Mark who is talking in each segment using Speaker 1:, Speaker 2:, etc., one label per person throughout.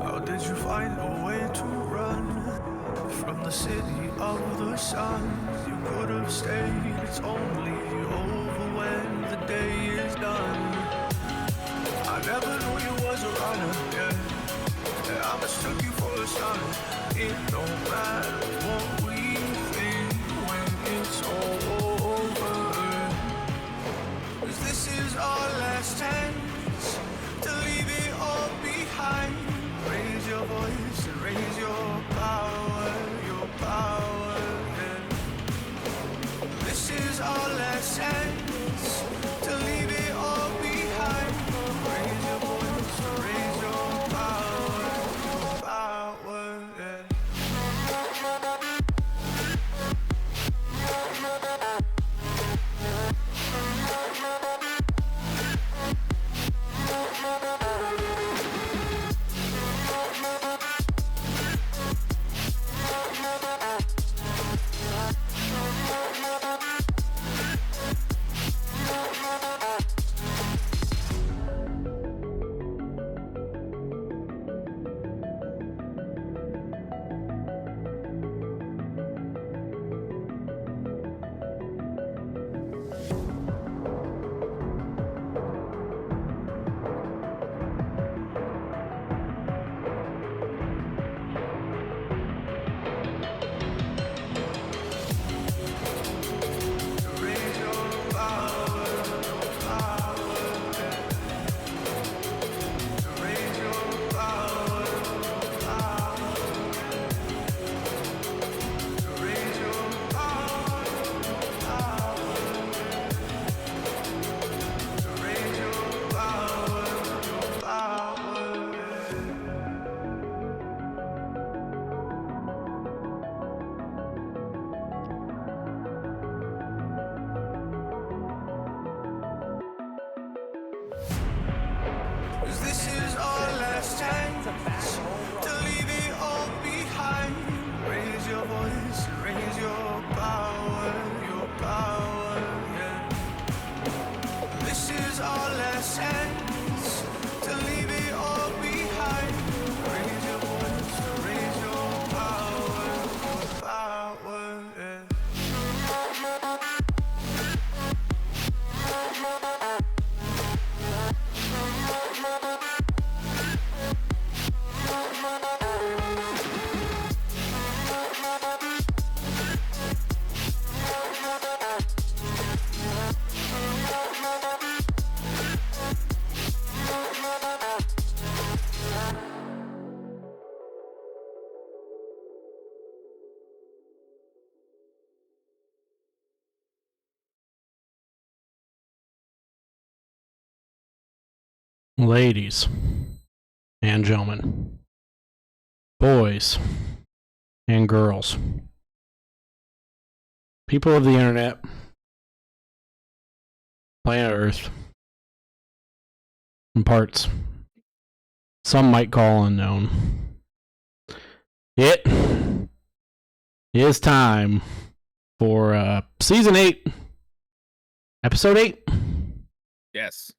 Speaker 1: How did you find a way to run from the city of the sun? You could have stayed, it's only over when the day is done. I never knew you was a runner, yeah. I mistook you for a son. It don't matter what we think when it's all over. 'Cause this is our last chance to leave it all behind. Raise your voice and raise your power, yeah. This is our last chance to leave it all behind. Raise your voice and raise your power, yeah. Raise your power, yeah. Raise your power, raise your power, raise your power, yeah. Cause this is our last chance to leave it all behind. Raise your voice, raise your power, yeah. This is our last chance to leave it all behind. Raise your voice, raise your power, yeah.
Speaker 2: Ladies and gentlemen, boys and girls, people of the internet, planet Earth, and parts some might call unknown, it is time for season 8, episode 8.
Speaker 3: Yes.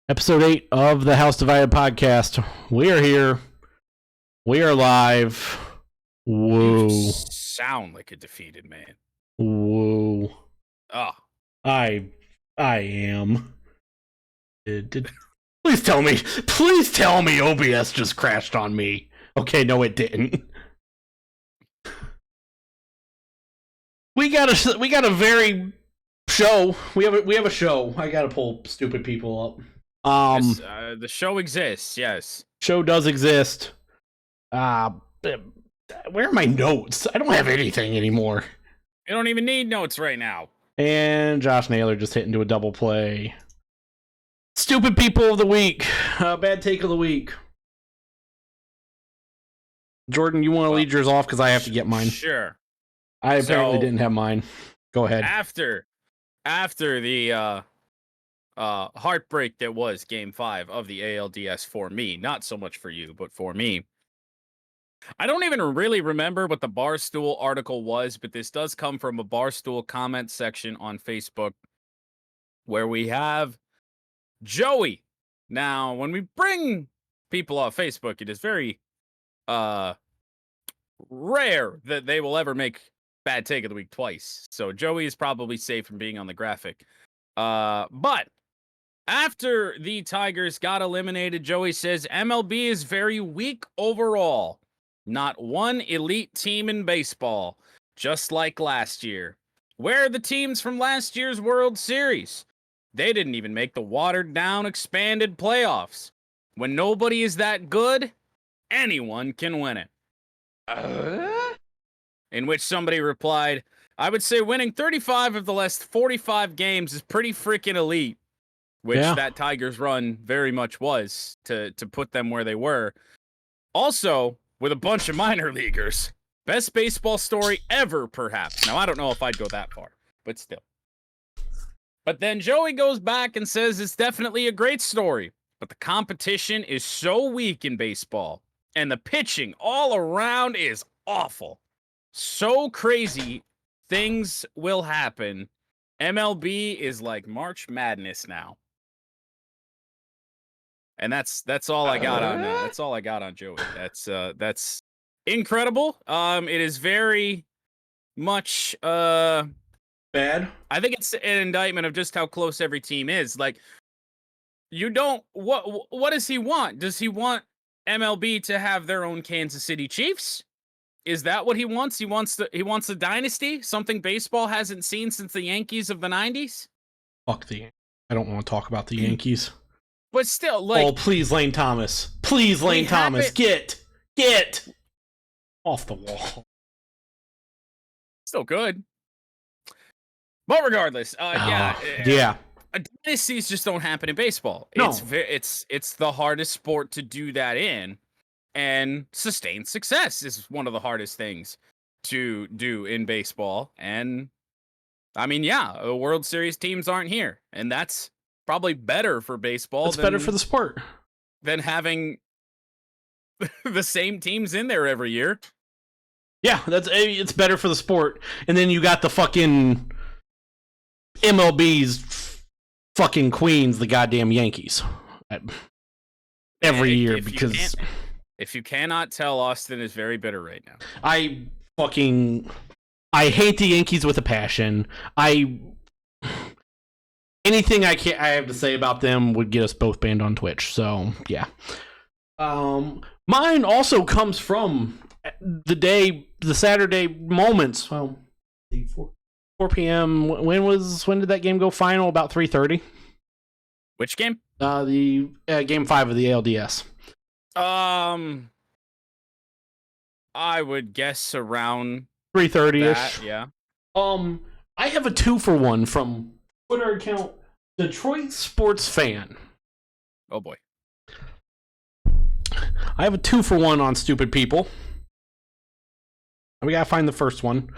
Speaker 2: Episode 8 of the House Divided podcast. We are here. We are live. Whoa.
Speaker 3: You sound like a defeated man.
Speaker 2: Whoa.
Speaker 3: Oh.
Speaker 2: I am. Please tell me OBS just crashed on me. Okay, no it didn't. We got a very show. We have a show. I got to pull stupid people up.
Speaker 3: The show exists, yes.
Speaker 2: Show does exist. Where are my notes? I don't have anything anymore.
Speaker 3: You don't even need notes right now.
Speaker 2: And Josh Naylor just hit into a double play. Stupid people of the week. Bad take of the week. Jordan, you want to lead yours off because I have to get mine.
Speaker 3: Sure.
Speaker 2: I apparently didn't have mine. Go ahead.
Speaker 3: After the heartbreak that was Game 5 of the ALDS for me, not so much for you, but for me. I don't even really remember what the Barstool article was, but this does come from a Barstool comment section on Facebook where we have Joey. Now, when we bring people off Facebook, it is very rare that they will ever make bad take of the week twice. So Joey is probably safe from being on the graphic. But after the Tigers got eliminated, Joey says MLB is very weak overall. Not one elite team in baseball, just like last year. Where are the teams from last year's World Series? They didn't even make the watered-down, expanded playoffs. When nobody is that good, anyone can win it. In which somebody replied, I would say winning 35 of the last 45 games is pretty freaking elite. Which that Tigers run very much was to put them where they were. Also, with a bunch of minor leaguers. Best baseball story ever, perhaps. Now, I don't know if I'd go that far, but still. But then Joey goes back and says it's definitely a great story, but the competition is so weak in baseball, and the pitching all around is awful. So crazy, things will happen. MLB is like March Madness now. And that's all I got on that's all I got on Joey. That's incredible. It is very much
Speaker 2: bad.
Speaker 3: I think it's an indictment of just how close every team is. Like, you don't what does he want? Does he want MLB to have their own Kansas City Chiefs? Is that what he wants? He wants a dynasty, something baseball hasn't seen since the Yankees of the 90s?
Speaker 2: Fuck the Yankees. I don't want to talk about the Yankees.
Speaker 3: But still, like...
Speaker 2: Oh, please, Lane Thomas. Please, Lane Thomas. Get off the wall.
Speaker 3: Still good. But regardless,
Speaker 2: yeah.
Speaker 3: Dynasties just don't happen in baseball.
Speaker 2: No.
Speaker 3: It's the hardest sport to do that in. And sustained success is one of the hardest things to do in baseball. And, I mean, the World Series teams aren't here. And that's probably better for baseball.
Speaker 2: It's better for the sport
Speaker 3: than having the same teams in there every year.
Speaker 2: Yeah, it's better for the sport. And then you got the fucking MLB's fucking queens, the goddamn Yankees, every year because
Speaker 3: if you cannot tell, Austin is very bitter right now.
Speaker 2: I hate the Yankees with a passion. Anything I have to say about them would get us both banned on Twitch. So yeah. Mine also comes from the Saturday moments. Well, 4 p.m. When did that game go final? About 3:30.
Speaker 3: Which game?
Speaker 2: The game 5 of the ALDS.
Speaker 3: I would guess around
Speaker 2: 3:30ish.
Speaker 3: Yeah.
Speaker 2: I have a 2-for-1 from Twitter account Detroit Sports Fan.
Speaker 3: Oh boy.
Speaker 2: I have a 2-for-1 on stupid people. We gotta find the first one.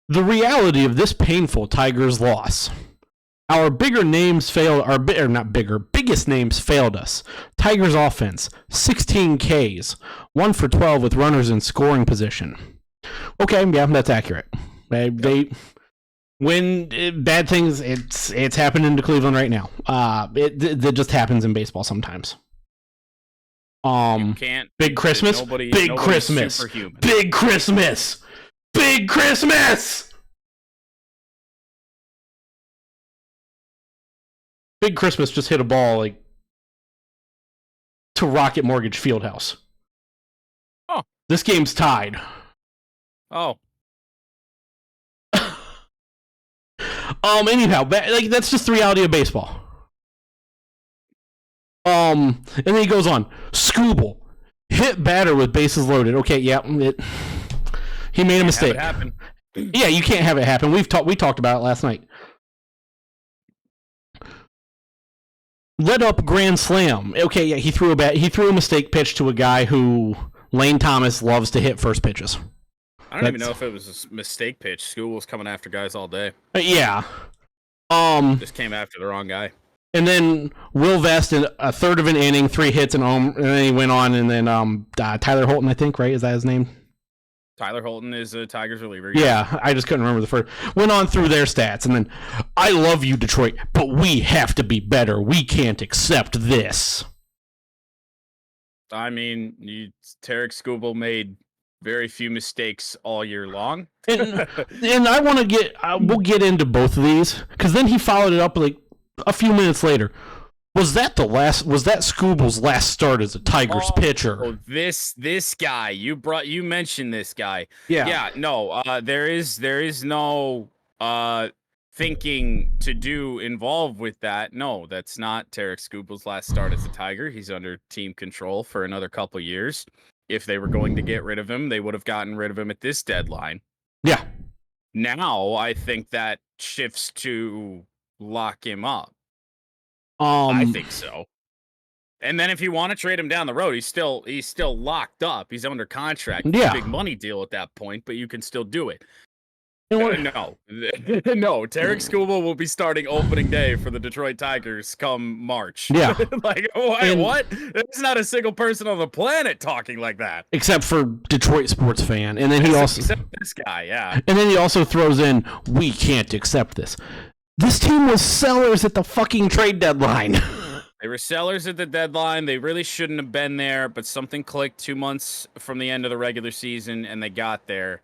Speaker 2: The reality of this painful Tigers loss. Our bigger names failed, biggest names failed us. Tigers offense, 16 Ks, 1 for 12 with runners in scoring position. Okay, yeah, that's accurate. They when bad things, it's happening to Cleveland right now. It just happens in baseball sometimes. Big Christmas, Big Christmas, Big Christmas, Big Christmas. Big Christmas just hit a ball to Rocket Mortgage Fieldhouse.
Speaker 3: Oh,
Speaker 2: this game's tied.
Speaker 3: Oh.
Speaker 2: Anyhow, that's just the reality of baseball. And then he goes on. Scooble hit batter with bases loaded. Okay, yeah, he made a mistake.
Speaker 3: Have it happen.
Speaker 2: Yeah, you can't have it happen. We talked about it last night. Led up grand slam. Okay, yeah, he threw a mistake pitch to a guy who Lane Thomas loves to hit first pitches.
Speaker 3: I don't even know if it was a mistake pitch. School was coming after guys all day.
Speaker 2: Yeah.
Speaker 3: Just came after the wrong guy.
Speaker 2: And then Will Vest in a third of an inning, 3 hits and then he went on, and then Tyler Holton, I think, right? Is that his name?
Speaker 3: Tyler Holton is a Tigers reliever.
Speaker 2: Yeah, I just couldn't remember the first. Went on through their stats, and then, I love you, Detroit, but we have to be better. We can't accept this.
Speaker 3: I mean, Tarek Skubal made very few mistakes all year long.
Speaker 2: And I want to we'll get into both of these, because then he followed it up like a few minutes later. Was that Skubal's last start as a Tigers pitcher?
Speaker 3: Oh, this guy, you mentioned this guy.
Speaker 2: Yeah.
Speaker 3: No, there is no thinking to do involved with that. No, that's not Tarek Skubal's last start as a Tiger. He's under team control for another couple years. If they were going to get rid of him, they would have gotten rid of him at this deadline.
Speaker 2: Yeah.
Speaker 3: Now I think that shifts to lock him up.
Speaker 2: I
Speaker 3: think so. And then if you want to trade him down the road, he's still locked up. He's under contract.
Speaker 2: Yeah.
Speaker 3: Big money deal at that point, but you can still do it.
Speaker 2: You know
Speaker 3: No. No, Tarek Skubal will be starting opening day for the Detroit Tigers come March.
Speaker 2: Yeah.
Speaker 3: Like, what? There's not a single person on the planet talking like that.
Speaker 2: Except for Detroit sports fan. And then
Speaker 3: Except this guy, yeah.
Speaker 2: And then he also throws in, we can't accept this. This team was sellers at the fucking trade deadline.
Speaker 3: They were sellers at the deadline. They really shouldn't have been there, but something clicked 2 months from the end of the regular season, and they got there.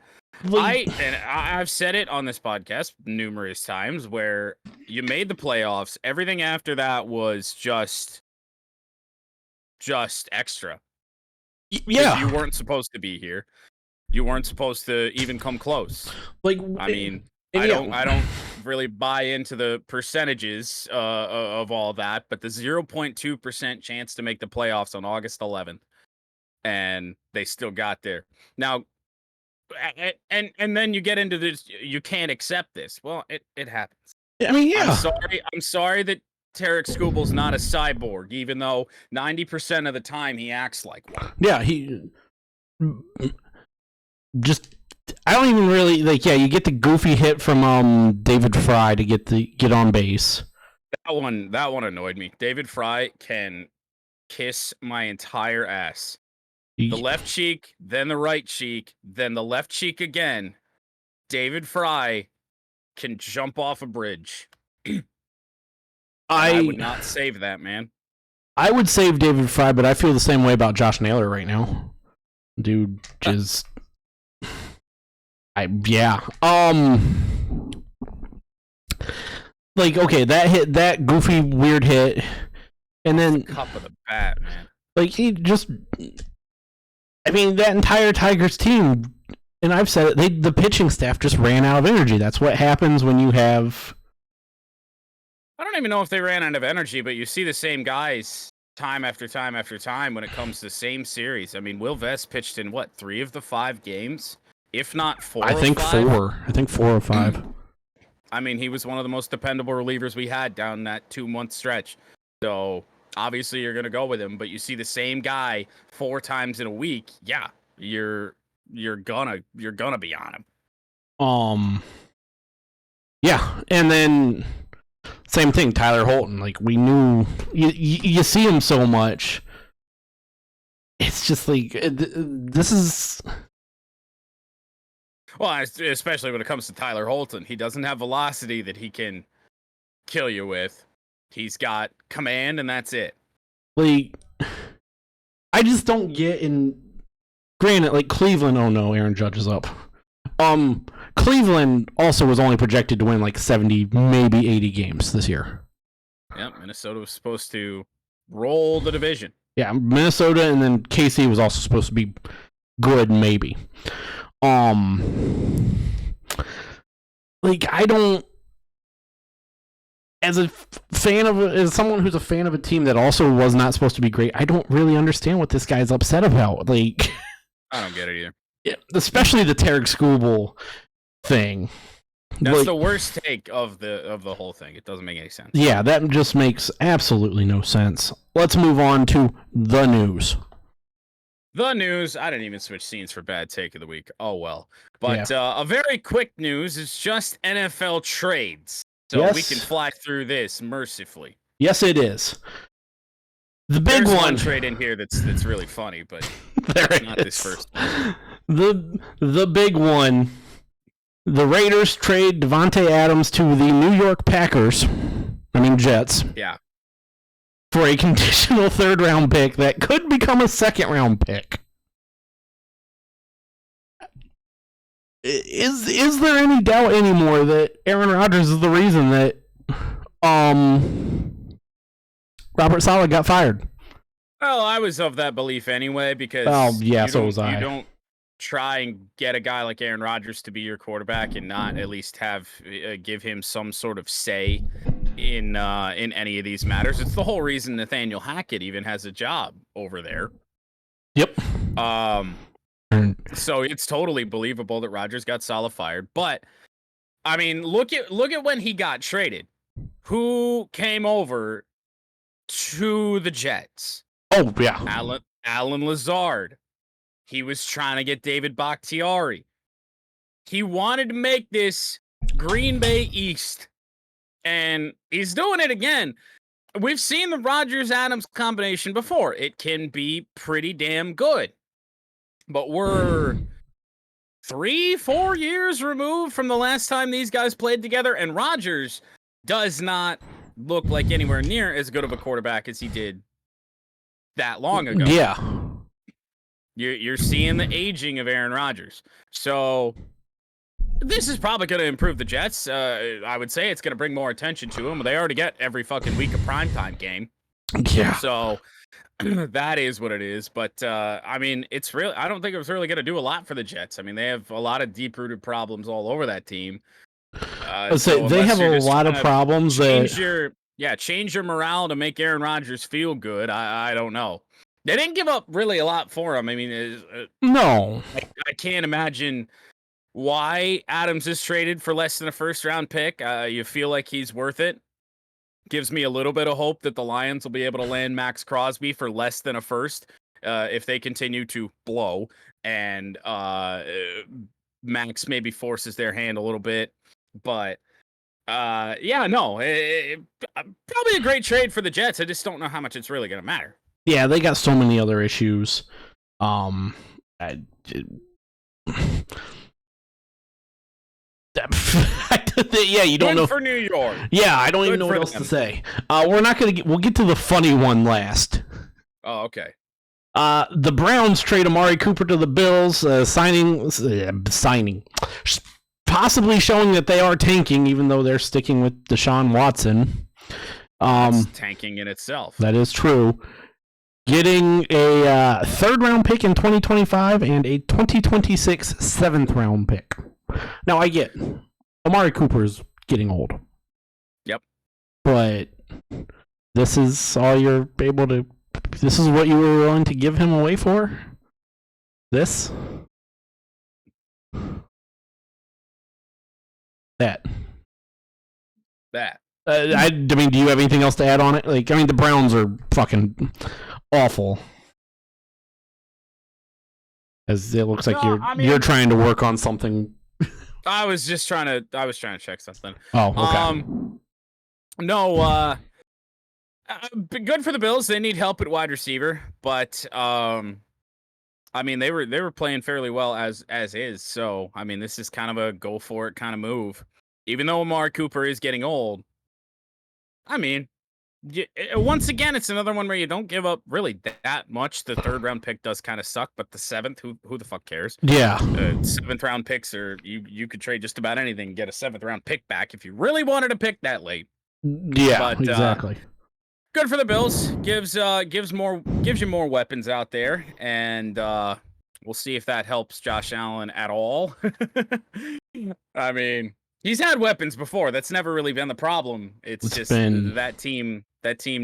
Speaker 3: I've said it on this podcast numerous times, where you made the playoffs. Everything after that was just extra.
Speaker 2: Yeah.
Speaker 3: You weren't supposed to be here. You weren't supposed to even come close.
Speaker 2: Like,
Speaker 3: I mean, I don't really buy into the percentages of all that, but the 0.2% chance to make the playoffs on August 11th, and they still got there. Now, and then you get into this, you can't accept this. Well, it happens.
Speaker 2: I mean, yeah.
Speaker 3: I'm sorry that Tarek Skubal's not a cyborg, even though 90% of the time he acts like one.
Speaker 2: Yeah, he just, I don't even really like. Yeah, you get the goofy hit from David Fry to get on base.
Speaker 3: That one annoyed me. David Fry can kiss my entire ass. The left cheek, then the right cheek, then the left cheek again. David Fry can jump off a bridge. I would not save that, man.
Speaker 2: I would save David Fry, but I feel the same way about Josh Naylor right now. Dude, just like, okay, that goofy weird hit, and then
Speaker 3: cup of the bat, man.
Speaker 2: Like, he just, I mean, that entire Tigers team, and I've said it, the pitching staff just ran out of energy. That's what happens when you have.
Speaker 3: I don't even know if they ran out of energy, but you see the same guys time after time after time when it comes to the same series. I mean, Will Vest pitched in 3 of the 5 games, if not 4.
Speaker 2: I think 4. I think 4 or 5.
Speaker 3: I mean, he was one of the most dependable relievers we had down that 2-month stretch. So obviously you're gonna go with him, but you see the same guy 4 times in a week. Yeah, you're gonna be on him.
Speaker 2: Yeah, and then same thing, Tyler Holton. Like, we knew you see him so much. It's just like, this is.
Speaker 3: Well, especially when it comes to Tyler Holton, he doesn't have velocity that he can kill you with. He's got command, and that's it.
Speaker 2: Like, I just don't get in. Granted, like, Cleveland, oh no, Aaron Judge is up. Cleveland also was only projected to win like 70, maybe 80 games this year.
Speaker 3: Yeah, Minnesota was supposed to roll the division.
Speaker 2: Yeah, Minnesota, and then KC was also supposed to be good, maybe. Like, I don't, as someone who's a fan of a team that also was not supposed to be great, I don't really understand what this guy's upset about. Like,
Speaker 3: I don't get it either.
Speaker 2: Yeah, especially the Tarek Skubal thing.
Speaker 3: That's
Speaker 2: like,
Speaker 3: the worst take of the whole thing. It doesn't make any sense.
Speaker 2: Yeah, that just makes absolutely no sense. Let's move on to the news.
Speaker 3: The news. I didn't even switch scenes for bad take of the week. Oh well. But a very quick news is just NFL trades. So we can fly through this mercifully.
Speaker 2: Yes, it is. The big
Speaker 3: There's
Speaker 2: one
Speaker 3: trade in here that's really funny, but
Speaker 2: there
Speaker 3: not this first one.
Speaker 2: The big one. The Raiders trade Davante Adams to the New York Jets.
Speaker 3: Yeah.
Speaker 2: for a conditional third-round pick that could become a second-round pick. Is there any doubt anymore that Aaron Rodgers is the reason that Robert Saleh got fired?
Speaker 3: Well, I was of that belief anyway because
Speaker 2: so was I.
Speaker 3: You don't try and get a guy like Aaron Rodgers to be your quarterback and not at least have give him some sort of say in any of these matters. It's the whole reason Nathaniel Hackett even has a job over there.
Speaker 2: Yep.
Speaker 3: So it's totally believable that Rodgers got Saleh fired. But I mean, look at when he got traded. Who came over to the Jets?
Speaker 2: Oh yeah,
Speaker 3: Alan Lazard. He was trying to get David Bakhtiari. He wanted to make this Green Bay East, and he's doing it again. We've seen the Rodgers-Adams combination before. It can be pretty damn good. But we're 3-4 years removed from the last time these guys played together, and Rodgers does not look like anywhere near as good of a quarterback as he did that long ago.
Speaker 2: Yeah.
Speaker 3: You're seeing the aging of Aaron Rodgers. So this is probably going to improve the Jets. I would say it's going to bring more attention to them. They already get every fucking week a primetime game.
Speaker 2: Yeah.
Speaker 3: So that is what it is. But I mean, I don't think it was really going to do a lot for the Jets. I mean, they have a lot of deep-rooted problems all over that team.
Speaker 2: So they have a lot of problems.
Speaker 3: Change your morale to make Aaron Rodgers feel good. I don't know. They didn't give up really a lot for him. I mean,
Speaker 2: no.
Speaker 3: I can't imagine why Adams is traded for less than a first-round pick. You feel like he's worth it. Gives me a little bit of hope that the Lions will be able to land Max Crosby for less than a first if they continue to blow. And Max maybe forces their hand a little bit. But, probably a great trade for the Jets. I just don't know how much it's really going to matter.
Speaker 2: Yeah, they got so many other issues. Yeah, you don't
Speaker 3: Good
Speaker 2: know.
Speaker 3: for New York.
Speaker 2: Yeah, I don't even know what else to say. We're not gonna we'll get to the funny one last.
Speaker 3: Oh, okay.
Speaker 2: The Browns trade Amari Cooper to the Bills, signing, possibly showing that they are tanking, even though they're sticking with Deshaun Watson.
Speaker 3: That's tanking in itself.
Speaker 2: That is true. Getting a third-round pick in 2025 and a 2026 seventh-round pick. Now, I get Amari Cooper's getting old.
Speaker 3: Yep.
Speaker 2: But this is all you're able to... This is what you were willing to give him away for? This? That. I mean, do you have anything else to add on it? Like, I mean, the Browns are fucking awful. As it looks like you're trying to work on something.
Speaker 3: I was trying to check something.
Speaker 2: Oh,
Speaker 3: okay. Good for the Bills. They need help at wide receiver, but I mean, they were playing fairly well as is. So, I mean, this is kind of a go for it kind of move. Even though Amari Cooper is getting old, I mean, once again, it's another one where you don't give up really that much. The third round pick does kind of suck, but the seventh, who the fuck cares?
Speaker 2: Yeah.
Speaker 3: Seventh round picks, or you could trade just about anything and get a seventh round pick back if you really wanted to pick that late.
Speaker 2: Yeah, but, exactly.
Speaker 3: Good for the Bills. Gives you more weapons out there, and we'll see if that helps Josh Allen at all. I mean, he's had weapons before. That's never really been the problem. It's just that team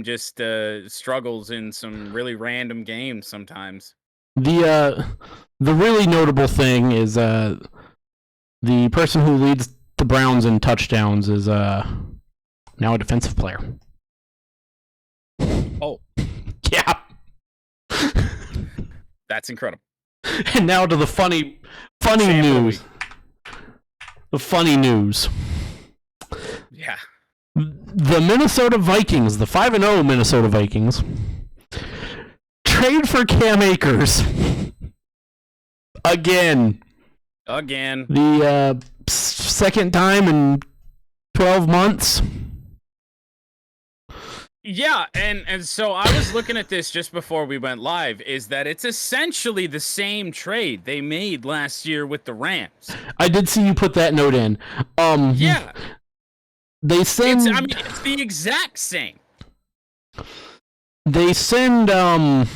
Speaker 3: just struggles in some really random games sometimes.
Speaker 2: The really notable thing is the person who leads the Browns in touchdowns is now a defensive player.
Speaker 3: Oh.
Speaker 2: Yeah.
Speaker 3: That's incredible.
Speaker 2: And now to the funny news. The funny news.
Speaker 3: Yeah.
Speaker 2: The Minnesota Vikings, the 5-0 Minnesota Vikings, trade for Cam Akers. Again. The second time in 12 months.
Speaker 3: Yeah, and so I was looking at this just before we went live, is that it's essentially the same trade they made last year with the Rams.
Speaker 2: I did see you put that note in.
Speaker 3: Yeah.
Speaker 2: They send
Speaker 3: It's the exact same.
Speaker 2: They send the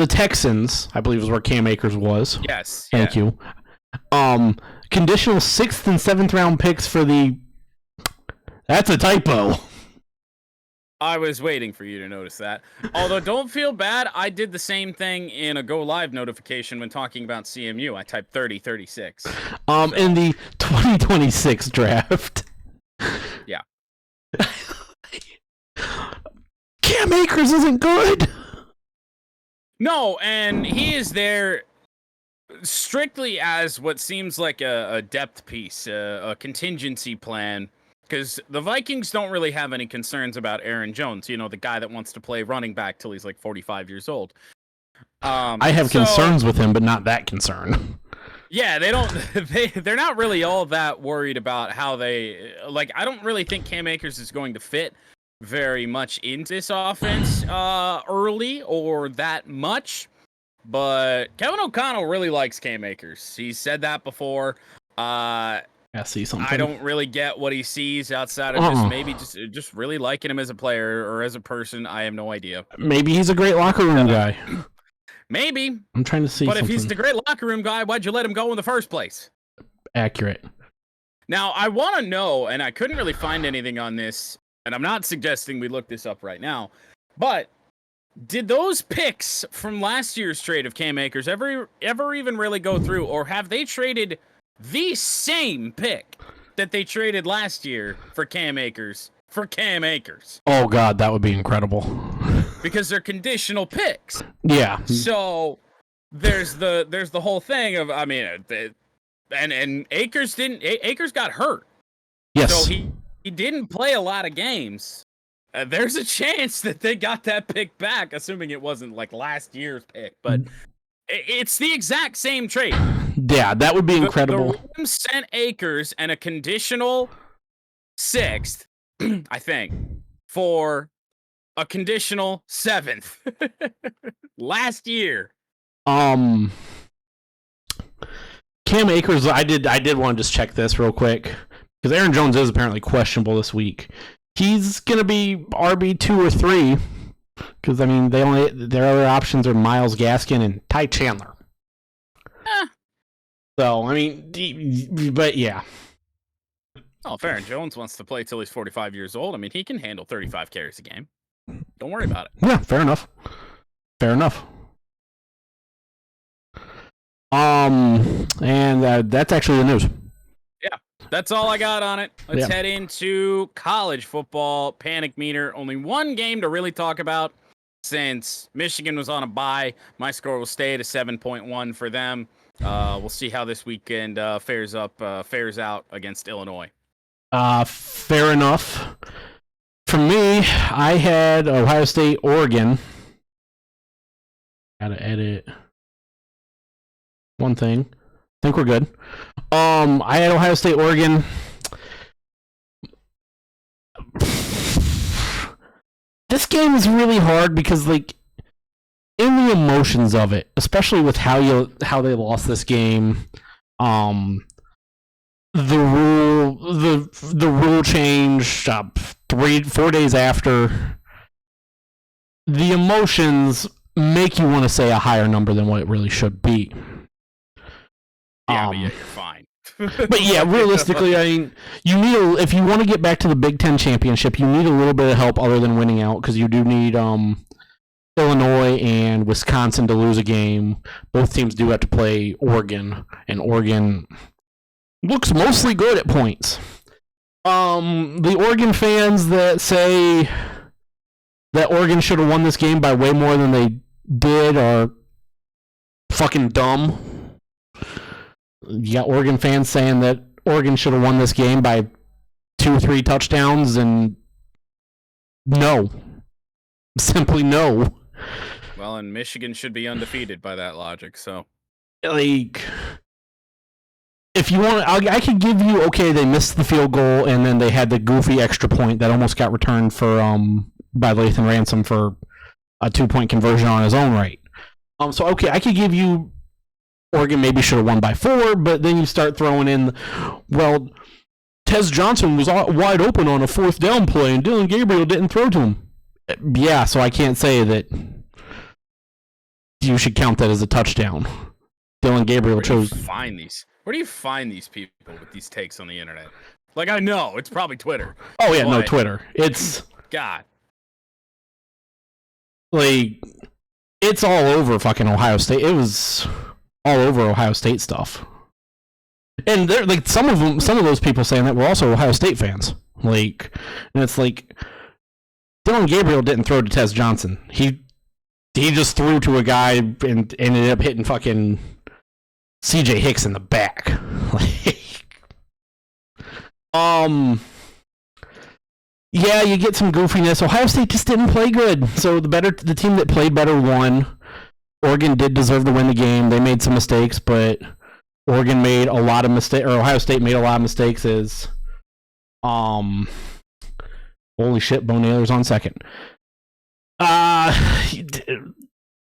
Speaker 2: Texans, I believe is where Cam Akers was.
Speaker 3: Yes.
Speaker 2: Thank you. Conditional 6th and 7th round picks for the... That's a typo.
Speaker 3: I was waiting for you to notice that. Although, don't feel bad. I did the same thing in a Go Live notification when talking about CMU. I typed 3036.
Speaker 2: In the 2026 draft.
Speaker 3: Yeah.
Speaker 2: Cam Akers isn't good.
Speaker 3: No, and he is there strictly as what seems like a depth piece, a contingency plan. Because the Vikings don't really have any concerns about Aaron Jones, you know, the guy that wants to play running back till he's like 45 years old.
Speaker 2: I have concerns with him, but not that concern.
Speaker 3: Yeah, they don't. They're not really all that worried about how they like. I don't really think Cam Akers is going to fit very much into this offense early or that much. But Kevin O'Connell really likes Cam Akers. He said that before.
Speaker 2: I see something.
Speaker 3: I don't really get what he sees outside of just really liking him as a player or as a person. I have no idea.
Speaker 2: Maybe he's a great locker room guy.
Speaker 3: Maybe.
Speaker 2: I'm trying to see.
Speaker 3: But if he's the great locker room guy, why'd you let him go in the first place?
Speaker 2: Accurate.
Speaker 3: Now, I want to know, and I couldn't really find anything on this, and I'm not suggesting we look this up right now, but did those picks from last year's trade of Cam Akers ever even really go through, or have they traded the same pick that they traded last year for Cam Akers for Cam Akers?
Speaker 2: Oh God, that would be incredible.
Speaker 3: Because they're conditional picks.
Speaker 2: Yeah.
Speaker 3: So there's the whole thing of, I mean, and Akers got hurt.
Speaker 2: Yes.
Speaker 3: So he didn't play a lot of games. There's a chance that they got that pick back, assuming it wasn't like last year's pick, but it's the exact same trade.
Speaker 2: Yeah, that would be incredible.
Speaker 3: The Rams sent Akers and a conditional 6th, I think, for a conditional 7th last year.
Speaker 2: Cam Akers, I did want to just check this real quick because Aaron Jones is apparently questionable this week. He's gonna be RB 2 or 3 because I mean their other options are Myles Gaskin and Ty Chandler. So I mean, but yeah.
Speaker 3: Oh, if Aaron Jones wants to play till he's 45 years old, I mean he can handle 35 carries a game. Don't worry about it.
Speaker 2: Yeah, fair enough. And that's actually the news.
Speaker 3: Yeah, that's all I got on it. Let's head into college football panic meter. Only one game to really talk about since Michigan was on a bye. My score will stay at a 7.1 for them. We'll see how this weekend fares out against Illinois.
Speaker 2: Fair enough. For me, I had Ohio State, Oregon. Gotta edit one thing. I think we're good. I had Ohio State, Oregon. This game is really hard because, like, in the emotions of it, especially with how they lost this game, the rule change 3-4 days after, the emotions make you want to say a higher number than what it really should be.
Speaker 3: Yeah, but you're fine.
Speaker 2: But yeah, realistically, I mean, you need if you want to get back to the Big Ten championship, you need a little bit of help other than winning out because you do need Illinois and Wisconsin to lose a game. Both teams do have to play Oregon, and Oregon looks mostly good at points. The Oregon fans that say that Oregon should have won this game by way more than they did are fucking dumb. You got Oregon fans saying that Oregon should have won this game by 2-3 touchdowns, and no. Simply no.
Speaker 3: Well, and Michigan should be undefeated by that logic, so.
Speaker 2: Like, if you want, I could give you, okay, they missed the field goal, and then they had the goofy extra point that almost got returned for by Lathan Ransom for a 2-point conversion on his own right. So okay, I could give you Oregon maybe should have won by 4, but then you start throwing in, well, Tez Johnson was wide open on a 4th down play, and Dylan Gabriel didn't throw to him. Yeah, so I can't say that you should count that as a touchdown. Dylan Gabriel chose.
Speaker 3: Where do you find these people with these takes on the internet? Like, I know it's probably Twitter.
Speaker 2: Oh yeah, no, Twitter. It's
Speaker 3: God.
Speaker 2: Like, it's all over fucking Ohio State. It was all over Ohio State stuff. And they're like some of those people saying that were also Ohio State fans. Like, and it's like Dylan Gabriel didn't throw to Tez Johnson. He just threw to a guy and ended up hitting fucking CJ Hicks in the back. Yeah, you get some goofiness. Ohio State just didn't play good. So the team that played better won. Oregon did deserve to win the game. They made some mistakes, but Oregon made a lot of mistakes, or Ohio State made a lot of mistakes. Holy shit, Bo Naylor's on second.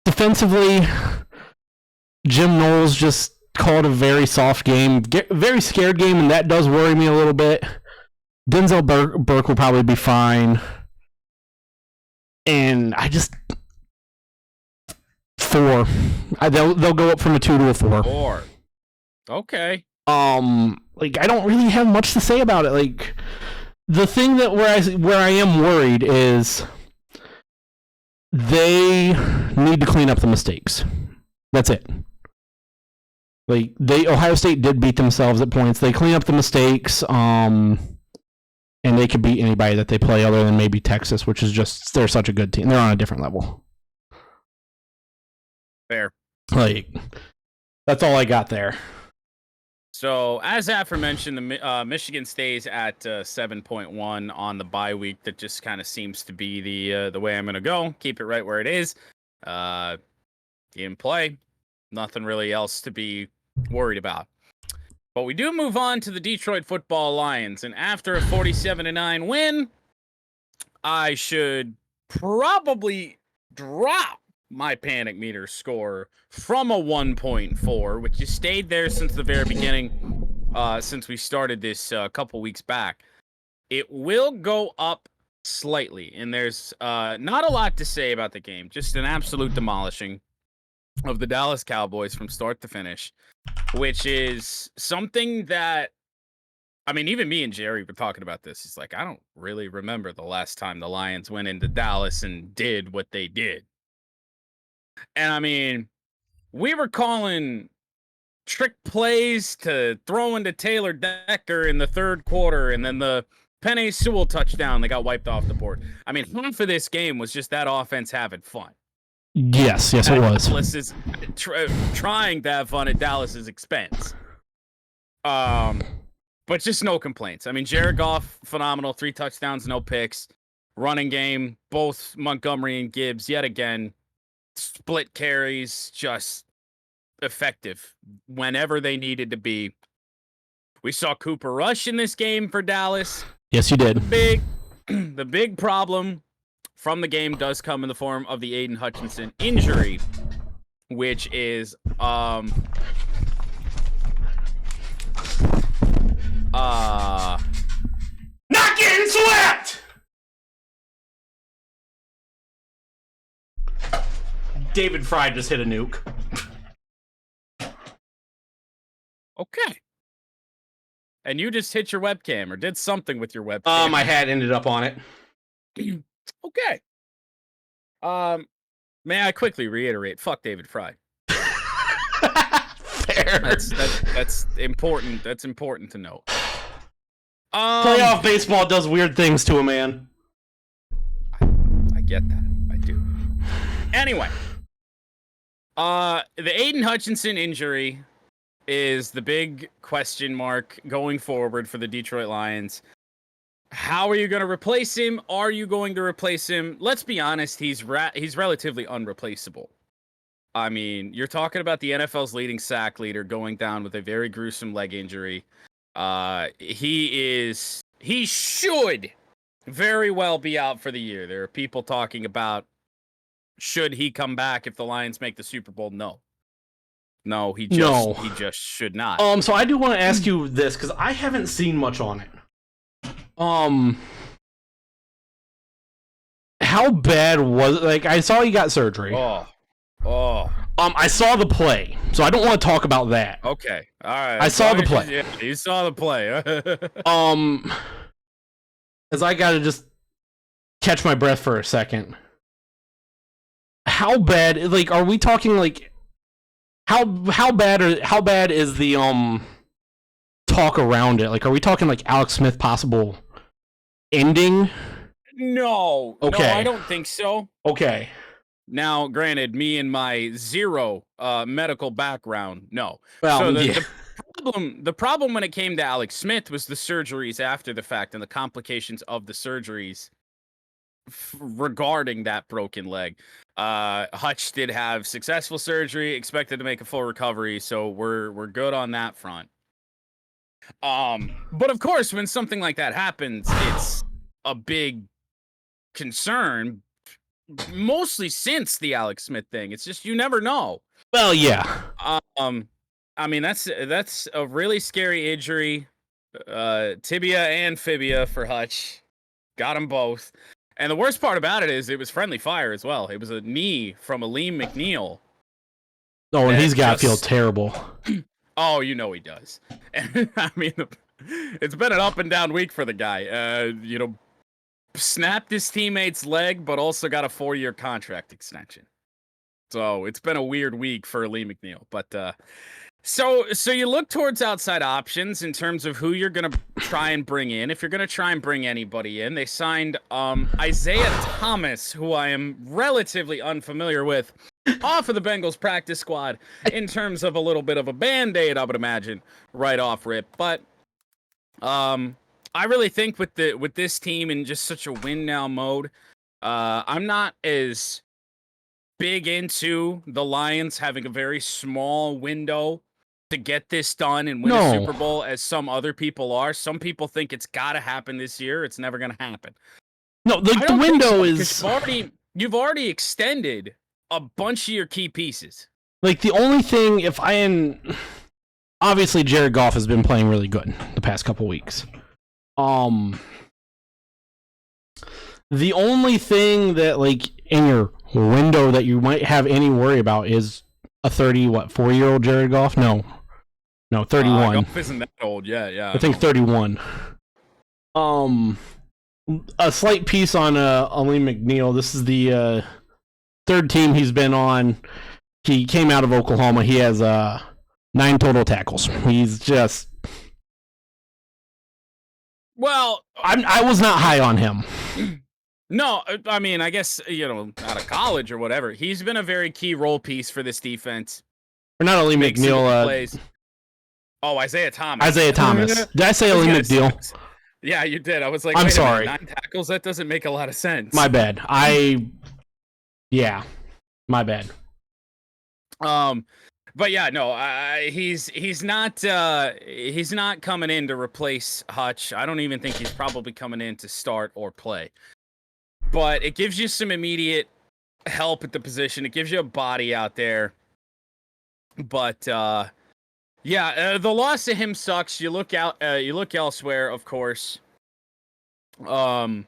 Speaker 2: Defensively, Jim Knowles just called a very soft game, very scared game, and that does worry me a little bit. Denzel Burke will probably be fine. And I just 4. They'll go up from a 2 to a 4.
Speaker 3: 4. Okay.
Speaker 2: Like, I don't really have much to say about it. Like, the thing that where I am worried is they need to clean up the mistakes. That's it. Like, Ohio State did beat themselves at points. They clean up the mistakes, and they could beat anybody that they play other than maybe Texas, which is just, they're such a good team. They're on a different level.
Speaker 3: Fair.
Speaker 2: Like, that's all I got there.
Speaker 3: So, as aforementioned, the Michigan stays at 7.1 on the bye week. That just kind of seems to be the way I'm going to go. Keep it right where it is. In play, nothing really else to be worried about. But we do move on to the Detroit Football Lions, and after a 47-9 win, I should probably drop my panic meter score from a 1.4, which has stayed there since the very beginning, since we started this a couple weeks back. It will go up slightly, and there's not a lot to say about the game, just an absolute demolishing of the Dallas Cowboys from start to finish, which is something that, I mean, even me and Jerry were talking about this. It's like, I don't really remember the last time the Lions went into Dallas and did what they did. And I mean, we were calling trick plays to throw into Taylor Decker in the third quarter, and then the Penei Sewell touchdown that got wiped off the board. I mean, half of this game was just that offense having fun.
Speaker 2: Yes, it was.
Speaker 3: Dallas is trying to have fun at Dallas's expense. But just no complaints. I mean, Jared Goff, phenomenal. 3 touchdowns, no picks. Running game, both Montgomery and Gibbs, yet again, split carries, just effective whenever they needed to be. We saw Cooper Rush in this game for Dallas.
Speaker 2: Yes, you did.
Speaker 3: The big problem from the game does come in the form of the Aiden Hutchinson injury, which is not
Speaker 2: getting swept. David Fry just hit a nuke.
Speaker 3: Okay. And you just hit your webcam or did something with your webcam.
Speaker 2: My hat ended up on it.
Speaker 3: Okay. May I quickly reiterate, fuck David Fry.
Speaker 2: Fair.
Speaker 3: That's important. That's important to note.
Speaker 2: Playoff baseball does weird things to a man.
Speaker 3: I get that. I do. Anyway. The Aiden Hutchinson injury is the big question mark going forward for the Detroit Lions. How are you going to replace him? Are you going to replace him? Let's be honest, he's relatively unreplaceable. I mean, you're talking about the NFL's leading sack leader going down with a very gruesome leg injury. He should very well be out for the year. There are people talking about should he come back if the Lions make the Super Bowl? No, he just should not.
Speaker 2: So I do want to ask you this because I haven't seen much on it. How bad was it? Like, I saw he got surgery.
Speaker 3: Oh.
Speaker 2: I saw the play, so I don't want to talk about that.
Speaker 3: Okay. All right.
Speaker 2: I saw the play.
Speaker 3: You saw the play.
Speaker 2: As I gotta just catch my breath for a second. How bad? Like, are we talking like how bad is the talk around it? Like, are we talking like Alex Smith possible ending?
Speaker 3: No.
Speaker 2: Okay.
Speaker 3: No, I don't think so.
Speaker 2: Okay.
Speaker 3: Now, granted, me and my zero medical background, no.
Speaker 2: Well,
Speaker 3: so
Speaker 2: yeah.
Speaker 3: the problem when it came to Alex Smith was the surgeries after the fact and the complications of the surgeries regarding that broken leg. Hutch did have successful surgery, expected to make a full recovery, so we're good on that front. But of course, when something like that happens, it's a big concern. Mostly since the Alex Smith thing, it's just you never know.
Speaker 2: Well, yeah.
Speaker 3: I mean that's a really scary injury, tibia and fibia for Hutch. Got them both, and the worst part about it is it was friendly fire as well. It was a knee from Aleem McNeil.
Speaker 2: Oh, and he's got to feel terrible.
Speaker 3: Oh, you know he does. And I mean, it's been an up and down week for the guy. Snapped his teammate's leg, but also got a 4-year contract extension. So it's been a weird week for Lee McNeil. But so you look towards outside options in terms of who you're gonna try and bring in. If you're gonna try and bring anybody in, they signed Isaiah Thomas, who I am relatively unfamiliar with, off of the Bengals practice squad in terms of a little bit of a band-aid, I would imagine, right off rip. But I really think with this team in just such a win now mode, I'm not as big into the Lions having a very small window to get this done and win a Super Bowl as some other people are. Some people think it's got to happen this year. It's never going to happen.
Speaker 2: No, the window is
Speaker 3: you've already extended a bunch of your key pieces.
Speaker 2: Like the only thing, obviously Jared Goff has been playing really good the past couple weeks. The only thing that, like, in your window that you might have any worry about is a 4-year-old Jared Goff? No, 31.
Speaker 3: Goff isn't that old yet, yeah.
Speaker 2: I think 31. A slight piece on Aleem McNeil. This is the third team he's been on. He came out of Oklahoma. He has 9 total tackles. He's just...
Speaker 3: Well,
Speaker 2: I was not high on him.
Speaker 3: No, I mean, I guess, out of college or whatever, he's been a very key role piece for this defense.
Speaker 2: Or not Aleem McNeil.
Speaker 3: Isaiah Thomas.
Speaker 2: Isaiah Thomas. Did I say Aleem McNeil?
Speaker 3: Yeah, you did. I was like,
Speaker 2: I'm sorry.
Speaker 3: 9 tackles? That doesn't make a lot of sense.
Speaker 2: My bad. Yeah, my bad.
Speaker 3: But yeah, no, he's not coming in to replace Hutch. I don't even think he's probably coming in to start or play. But it gives you some immediate help at the position. It gives you a body out there. But the loss of him sucks. You look elsewhere, of course. The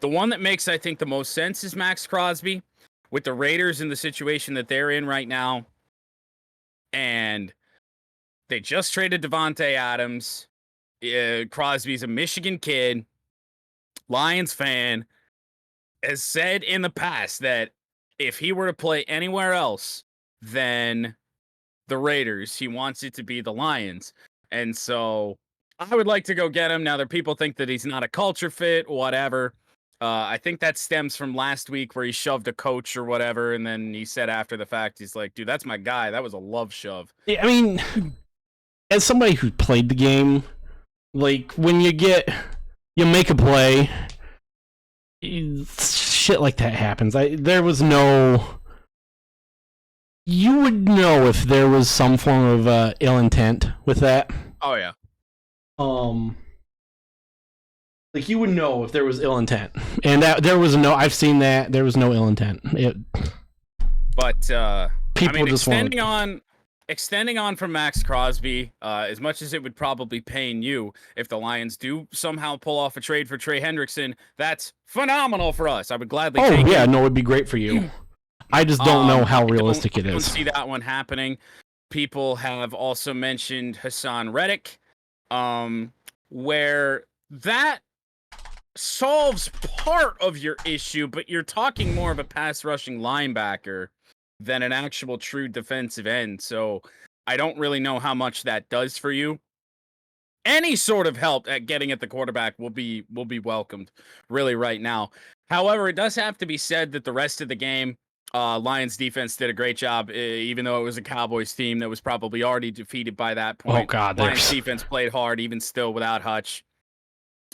Speaker 3: one that makes, I think, the most sense is Max Crosby with the Raiders in the situation that they're in right now. And they just traded Devontae Adams. Crosby's a Michigan kid, Lions fan, has said in the past that if he were to play anywhere else than the Raiders, he wants it to be the Lions. And so I would like to go get him. Now, there people think that he's not a culture fit, whatever. I think that stems from last week where he shoved a coach or whatever, and then he said after the fact, he's like, dude, that's my guy. That was a love shove.
Speaker 2: Yeah, I mean, as somebody who played the game, like, when you make a play, shit like that happens. You would know if there was some form of ill intent with that.
Speaker 3: Oh, yeah.
Speaker 2: Like, you would know if there was ill intent. And that there was no, I've seen that, there was no ill intent.
Speaker 3: But
Speaker 2: People
Speaker 3: I mean,
Speaker 2: just
Speaker 3: extending on from Max Crosby, as much as it would probably pain you if the Lions do somehow pull off a trade for Trey Hendrickson, that's phenomenal for us. I would gladly take it.
Speaker 2: No, it'd be great for you. I just don't know how realistic it is.
Speaker 3: I don't see that one happening. People have also mentioned Hassan Reddick, where that solves part of your issue, but you're talking more of a pass rushing linebacker than an actual true defensive end. So I don't really know how much that does for you. Any sort of help at getting at the quarterback will be welcomed really right now. However, it does have to be said that the rest of the game, Lions defense did a great job, even though it was a Cowboys team that was probably already defeated by that point.
Speaker 2: Oh, God.
Speaker 3: Lions defense played hard, even still without Hutch.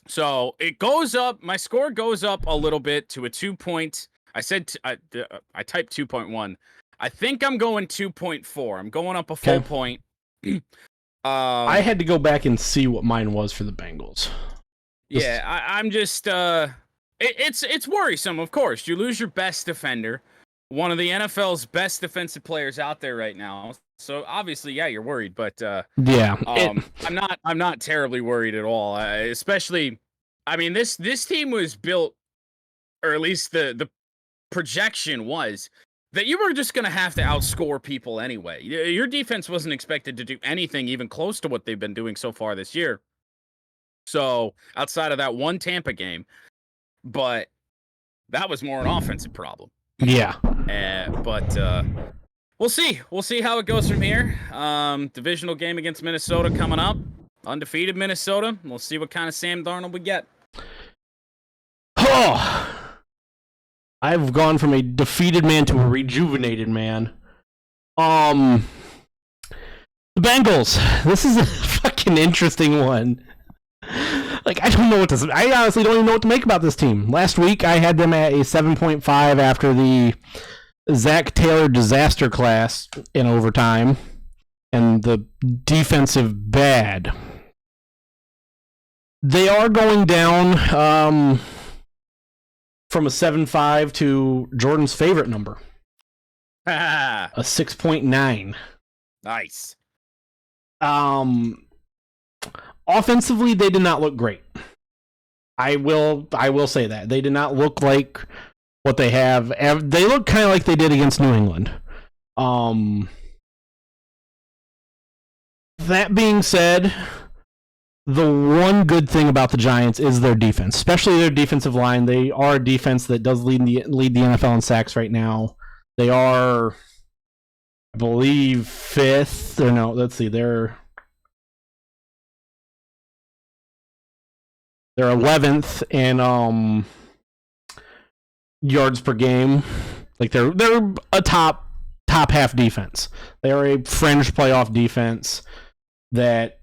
Speaker 3: So it goes up. My score goes up a little bit to a 2-point. I said I typed 2.1. I think I'm going 2.4. I'm going up a full point.
Speaker 2: I had to go back and see what mine was for the Bengals.
Speaker 3: Yeah, I'm just it's worrisome. Of course, you lose your best defender, one of the NFL's best defensive players out there right now. So obviously, yeah, you're worried. But I'm not terribly worried at all. Especially, I mean, this team was built, or at least the projection was, that you were just going to have to outscore people anyway. Your defense wasn't expected to do anything even close to what they've been doing so far this year. So outside of that one Tampa game, but that was more an offensive problem.
Speaker 2: Yeah.
Speaker 3: But we'll see. We'll see how it goes from here. Divisional game against Minnesota coming up. Undefeated Minnesota. We'll see what kind of Sam Darnold we get.
Speaker 2: Oh, I've gone from a defeated man to a rejuvenated man. The Bengals. This is a fucking interesting one. Like, I honestly don't even know what to make about this team. Last week, I had them at a 7.5 after the Zach Taylor disaster class in overtime and the defensive bad. They are going down from a 7.5 to Jordan's favorite number. A 6.9.
Speaker 3: Nice.
Speaker 2: Offensively, they did not look great. I will say that. They did not look like what they have. They look kind of like they did against New England. That being said, the one good thing about the Giants is their defense, especially their defensive line. They are a defense that does lead the NFL in sacks right now. They are, I believe, fifth. Or no, let's see. They're 11th in yards per game. Like, they're a top half defense. They are a fringe playoff defense that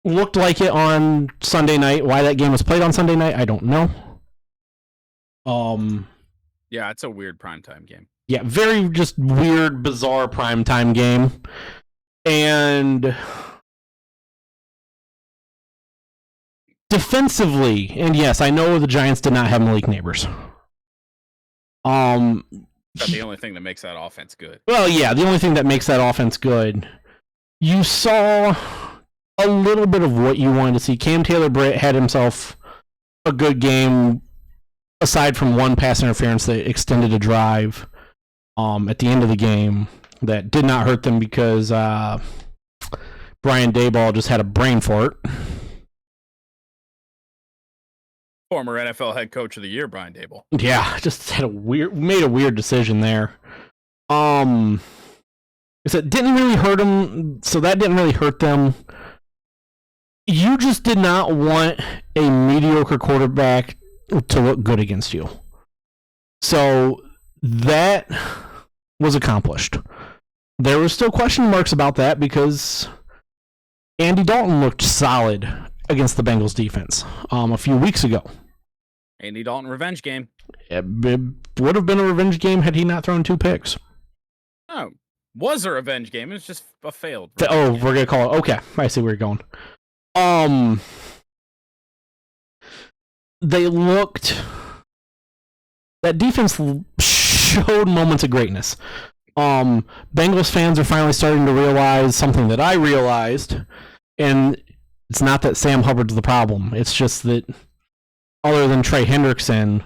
Speaker 2: looked like it on Sunday night. Why that game was played on Sunday night, I don't know.
Speaker 3: Yeah, it's a weird primetime game.
Speaker 2: Yeah, very just weird, bizarre primetime game. And defensively, and yes, I know the Giants did not have Malik Neighbors.
Speaker 3: That's the only thing that makes that offense good.
Speaker 2: Well, yeah, the only thing that makes that offense good. You saw a little bit of what you wanted to see. Cam Taylor-Britt had himself a good game, aside from one pass interference that extended a drive at the end of the game that did not hurt them because Brian Daboll just had a brain fart.
Speaker 3: Former NFL head coach of the year, Brian Daboll.
Speaker 2: Yeah, just made a weird decision there. So it didn't really hurt them, so that didn't really hurt them. You just did not want a mediocre quarterback to look good against you. So that was accomplished. There were still question marks about that because Andy Dalton looked solid against the Bengals defense a few weeks ago.
Speaker 3: Andy Dalton revenge game.
Speaker 2: It would have been a revenge game had he not thrown 2 picks.
Speaker 3: Oh, was a revenge game. It was just a failed.
Speaker 2: We're going to call it. Okay, I see where you're going. they looked. That defense showed moments of greatness. Bengals fans are finally starting to realize something that I realized, and it's not that Sam Hubbard's the problem. It's just that other than Trey Hendrickson,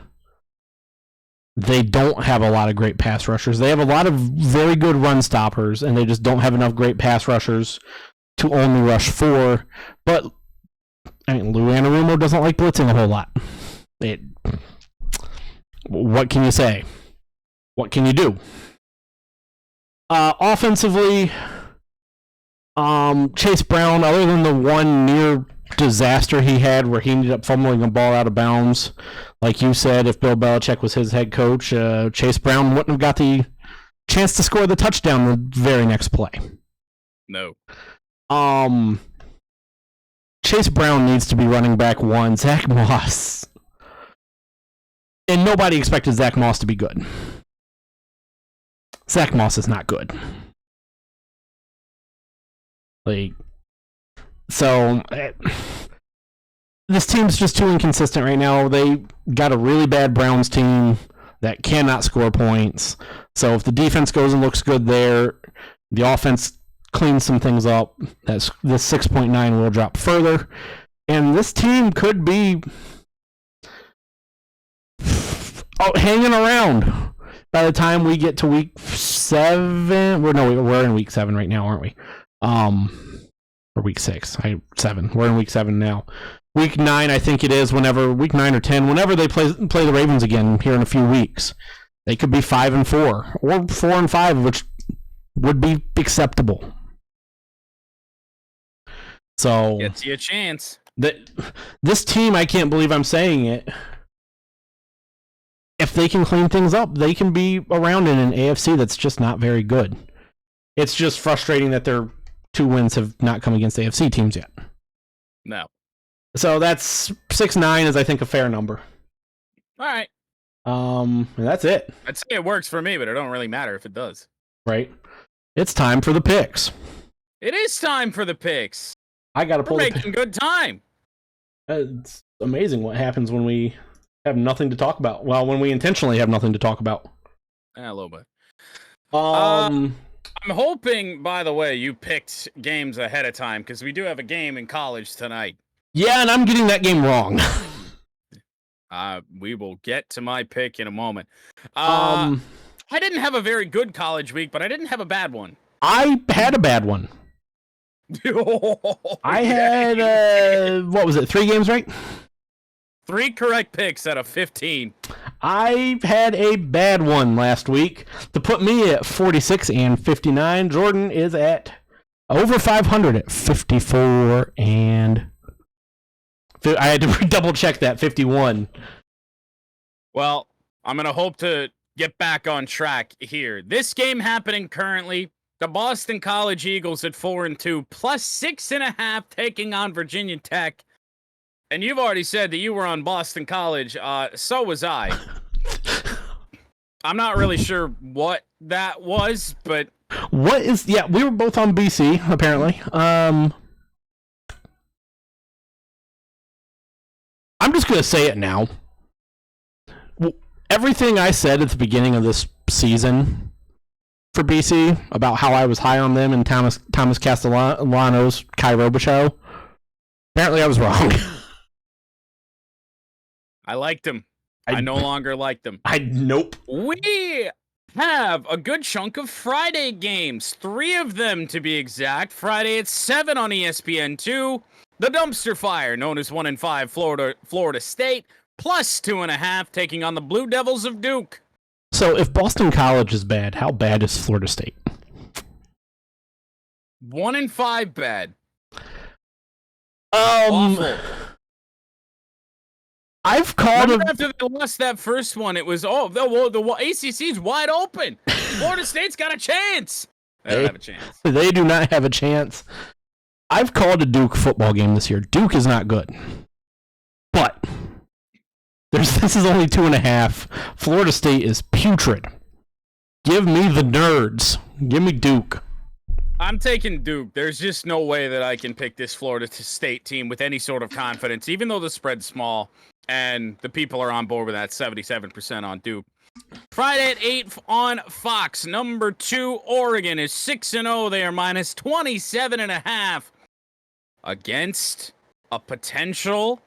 Speaker 2: they don't have a lot of great pass rushers. They have a lot of very good run stoppers, and they just don't have enough great pass rushers to only rush 4. But I mean, Lou Anarumo doesn't like blitzing a whole lot. What can you say? What can you do? Offensively, Chase Brown, other than the one near disaster he had where he ended up fumbling a ball out of bounds, like you said, if Bill Belichick was his head coach, Chase Brown wouldn't have got the chance to score the touchdown the very next play.
Speaker 3: No.
Speaker 2: Chase Brown needs to be running back 1. Zach Moss. And nobody expected Zach Moss to be good. Zach Moss is not good. This team's just too inconsistent right now. They got a really bad Browns team that cannot score points. So if the defense goes and looks good there, the offense cleans some things up, this 6.9 will drop further. And this team could be hanging around by the time we get to week 7. We're in week 7 right now, aren't we? Or week 6. 7. We're in week 7 now. Week 9, I think it is. Week 9 or 10, whenever they play the Ravens again here in a few weeks, they could be 5-4 or 4-5, which would be acceptable. So
Speaker 3: gets you a chance.
Speaker 2: This team, I can't believe I'm saying it. If they can clean things up, they can be around in an AFC that's just not very good. It's just frustrating that their 2 wins have not come against AFC teams yet.
Speaker 3: No.
Speaker 2: So that's 6-9 is, I think, a fair number.
Speaker 3: All right.
Speaker 2: And that's it.
Speaker 3: I'd say it works for me, but it don't really matter if it does.
Speaker 2: Right. It's time for the picks.
Speaker 3: It is time for the picks.
Speaker 2: I got to pull.
Speaker 3: We're making good time.
Speaker 2: It's amazing what happens when we have nothing to talk about. Well, when we intentionally have nothing to talk about.
Speaker 3: A little bit.
Speaker 2: I'm
Speaker 3: hoping, by the way, you picked games ahead of time because we do have a game in college tonight.
Speaker 2: Yeah, and I'm getting that game wrong.
Speaker 3: We will get to my pick in a moment. I didn't have a very good college week, but I didn't have a bad one.
Speaker 2: I had a bad one. I had, what was it, 3 games, right?
Speaker 3: 3 correct picks out of 15.
Speaker 2: I had a bad one last week to put me at 46-59. Jordan is at over 500 at 54 and... I had to double check that, 51.
Speaker 3: Well, I'm going to hope to get back on track here. This game happening currently, the Boston College Eagles at 4-2, plus 6.5 taking on Virginia Tech. And you've already said that you were on Boston College. So was I. I'm not really sure what that was, but...
Speaker 2: Yeah, we were both on BC, apparently. I'm just going to say it now. Everything I said at the beginning of this season for BC about how I was high on them and Thomas Castellanos, Kai Robichaux, apparently I was wrong.
Speaker 3: I liked him. I no longer like them.
Speaker 2: Nope.
Speaker 3: We have a good chunk of Friday games. 3 of them, to be exact. Friday at 7 on ESPN2. The dumpster fire, known as 1-5 Florida State, plus 2.5, taking on the Blue Devils of Duke.
Speaker 2: So if Boston College is bad, how bad is Florida State?
Speaker 3: 1-5 bad.
Speaker 2: Awful. I've called
Speaker 3: after they lost that first one, it was the ACC's wide open. Florida State's got a chance. They don't have a chance.
Speaker 2: They do not have a chance. I've called a Duke football game this year. Duke is not good. But this is only 2.5. Florida State is putrid. Give me the nerds. Give me Duke.
Speaker 3: I'm taking Duke. There's just no way that I can pick this Florida State team with any sort of confidence, even though the spread's small. And the people are on board with that 77% on Duke. Friday at 8 on Fox. Number 2, Oregon is 6-0. They are minus 27.5 against a potential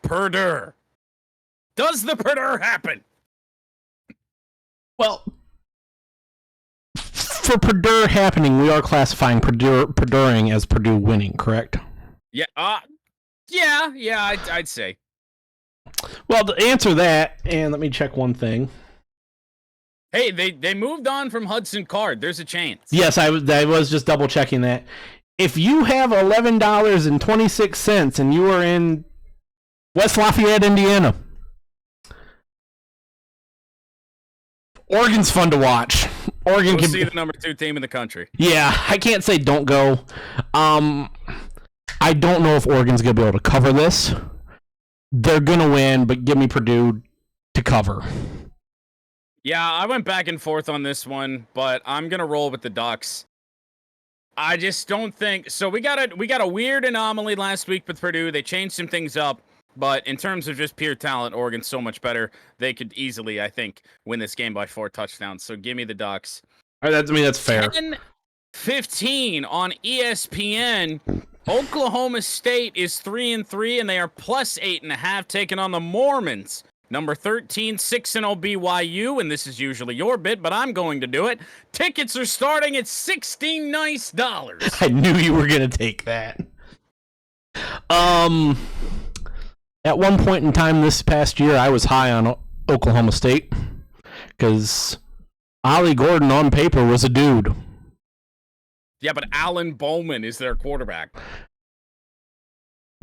Speaker 3: Purdue. Does the Purdue happen?
Speaker 2: Well, for Purdue happening, we are classifying Purdueing as Purdue winning, correct?
Speaker 3: Yeah. I'd say.
Speaker 2: Well, to answer that, and let me check one thing.
Speaker 3: Hey, they moved on from Hudson Card. There's a chance.
Speaker 2: Yes, I was just double checking that. If you have $11.26 and you are in West Lafayette, Indiana, Oregon's fun to watch. Oregon
Speaker 3: can see the number 2 team in the country.
Speaker 2: Yeah, I can't say don't go. I don't know if Oregon's going to be able to cover this. They're going to win, but give me Purdue to cover.
Speaker 3: Yeah, I went back and forth on this one, but I'm going to roll with the Ducks. I just don't think so. We got a weird anomaly last week with Purdue. They changed some things up, but in terms of just pure talent, Oregon's so much better. They could easily, I think, win this game by 4 touchdowns. So give me the Ducks.
Speaker 2: All right, that's fair.
Speaker 3: 10-15 on ESPN. Oklahoma State is 3-3, and they are plus 8.5, taking on the Mormons. Number 13, 6-0 BYU, and this is usually your bit, but I'm going to do it. Tickets are starting at $16 nice.
Speaker 2: I knew you were going to take that. At one point in time this past year, I was high on Oklahoma State because Ollie Gordon on paper was a dude.
Speaker 3: Yeah, but Alan Bowman is their quarterback.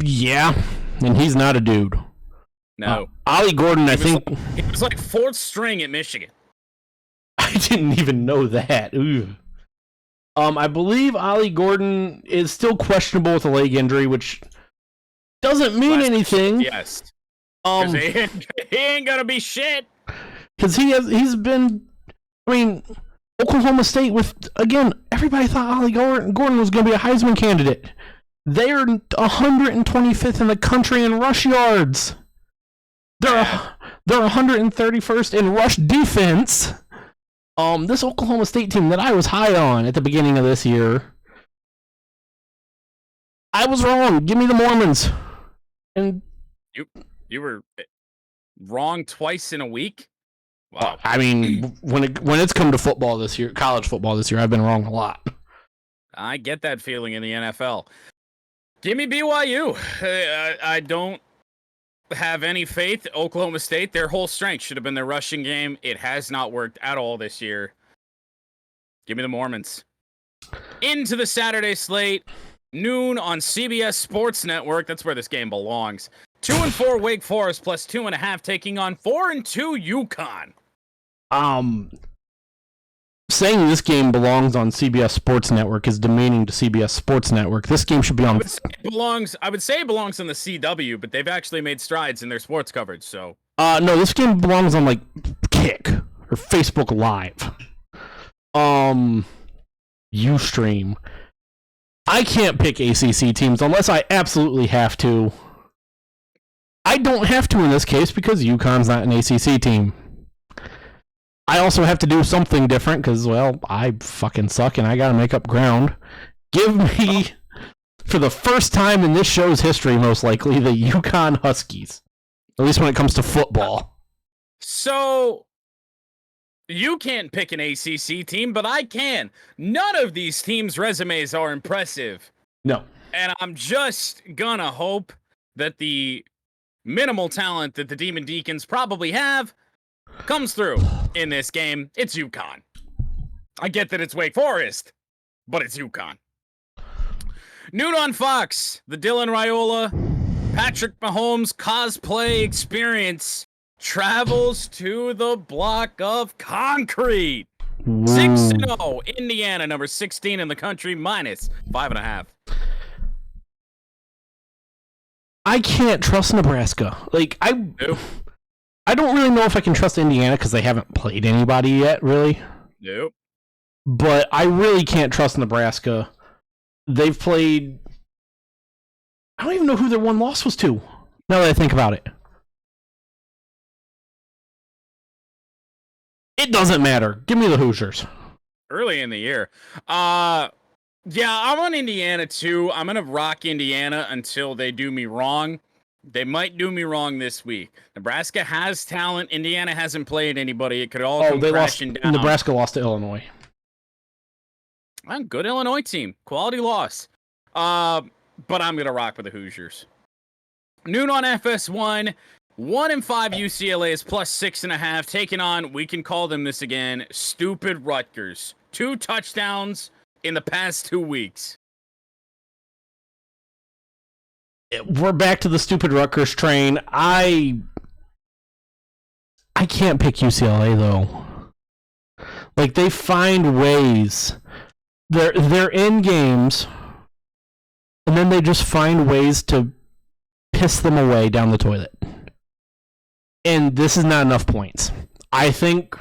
Speaker 2: Yeah, and he's not a dude.
Speaker 3: No.
Speaker 2: Ollie Gordon, he
Speaker 3: was like 4th string at Michigan.
Speaker 2: I didn't even know that. Ooh. I believe Ollie Gordon is still questionable with a leg injury, which doesn't mean anything.
Speaker 3: Yes. He ain't gonna be shit.
Speaker 2: Because he's been. I mean, Oklahoma State again. Everybody thought Ollie Gordon was going to be a Heisman candidate. They're 125th in the country in rush yards. They're 131st in rush defense. This Oklahoma State team that I was high on at the beginning of this year, I was wrong. Give me the Mormons. And
Speaker 3: you were wrong twice in a week. Wow.
Speaker 2: I mean, when it's come to football this year, college football this year, I've been wrong a lot.
Speaker 3: I get that feeling in the NFL. Give me BYU. I don't have any faith. Oklahoma State, their whole strength should have been their rushing game. It has not worked at all this year. Give me the Mormons. Into the Saturday slate, noon on CBS Sports Network. That's where this game belongs. 2-4 Wake Forest plus 2.5 taking on 4-2 UConn.
Speaker 2: Saying this game belongs on CBS Sports Network is demeaning to CBS Sports Network. This game should be on.
Speaker 3: I would say it belongs on the CW, but they've actually made strides in their sports coverage. So.
Speaker 2: No, this game belongs on like Kick or Facebook Live. Ustream. I can't pick ACC teams unless I absolutely have to. I don't have to in this case because UConn's not an ACC team. I also have to do something different because, well, I fucking suck and I gotta make up ground. Give me, for the first time in this show's history, most likely, the UConn Huskies. At least when it comes to football.
Speaker 3: So, you can't pick an ACC team, but I can. None of these teams' resumes are impressive.
Speaker 2: No.
Speaker 3: And I'm just gonna hope that the minimal talent that the Demon Deacons probably have comes through in this game. It's UConn. I get that it's Wake Forest, but it's UConn. Noon on Fox, the Dylan Raiola, Patrick Mahomes cosplay experience travels to the block of concrete. 6-0, Indiana, number 16 in the country, minus 5.5.
Speaker 2: I can't trust Nebraska. I don't really know if I can trust Indiana because they haven't played anybody yet, really.
Speaker 3: Nope.
Speaker 2: But I really can't trust Nebraska. They've played... I don't even know who their one loss was to, now that I think about it. It doesn't matter. Give me the Hoosiers.
Speaker 3: Early in the year. Yeah, I'm on Indiana too. I'm gonna rock Indiana until they do me wrong. They might do me wrong this week. Nebraska has talent. Indiana hasn't played anybody. It could all come
Speaker 2: they lost.
Speaker 3: crashing down.
Speaker 2: Nebraska lost to Illinois.
Speaker 3: Good Illinois team. Quality loss. But I'm gonna rock with the Hoosiers. Noon on FS1. 1-5 UCLA is plus 6.5. Taking on, we can call them this again, stupid Rutgers. 2 touchdowns in the past 2 weeks.
Speaker 2: We're back to the stupid Rutgers train. I can't pick UCLA though. Like, they find ways. They're in games, and then they just find ways to piss them away down the toilet. And this is not enough points. I think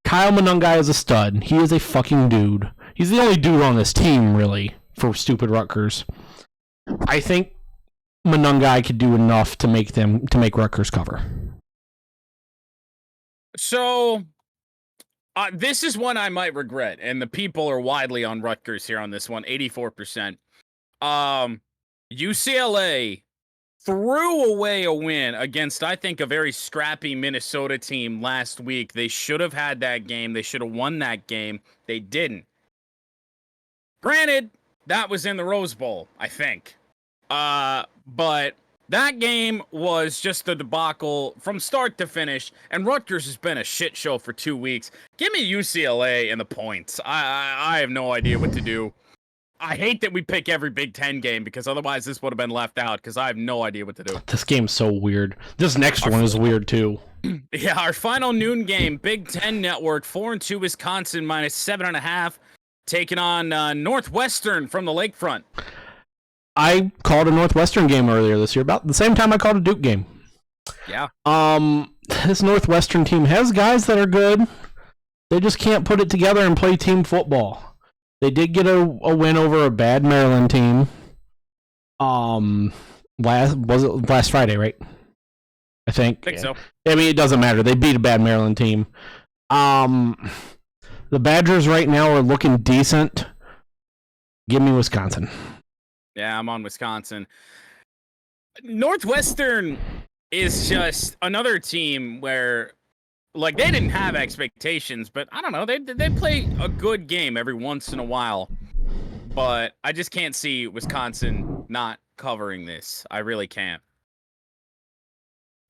Speaker 2: Kyle Monangai is a stud. He is a fucking dude. He's the only dude on this team, really, for stupid Rutgers. I think Monangai could do enough to make Rutgers cover.
Speaker 3: So, this is one I might regret, and the people are widely on Rutgers here on this one, 84%. UCLA threw away a win against, I think, a very scrappy Minnesota team last week. They should have had that game. They should have won that game. They didn't. Granted, that was in the Rose Bowl, I think. But that game was just a debacle from start to finish, and Rutgers has been a shit show for 2 weeks. Give me UCLA and the points. I have no idea what to do. I hate that we pick every Big Ten game, because otherwise this would have been left out, because I have no idea what to do.
Speaker 2: This game's so weird. This next one is weird, too.
Speaker 3: Yeah, our final noon game, Big Ten Network, 4-2 Wisconsin, minus 7.5, taking on Northwestern from the Lakefront.
Speaker 2: I called a Northwestern game earlier this year, about the same time I called a Duke game.
Speaker 3: Yeah.
Speaker 2: This Northwestern team has guys that are good. They just can't put it together and play team football. They did get a win over a bad Maryland team. Last Friday, right? I think.
Speaker 3: So.
Speaker 2: I mean, it doesn't matter. They beat a bad Maryland team. The Badgers right now are looking decent. Give me Wisconsin.
Speaker 3: Yeah, I'm on Wisconsin. Northwestern is just another team where, like, they didn't have expectations, but I don't know. They play a good game every once in a while. But I just can't see Wisconsin not covering this. I really can't.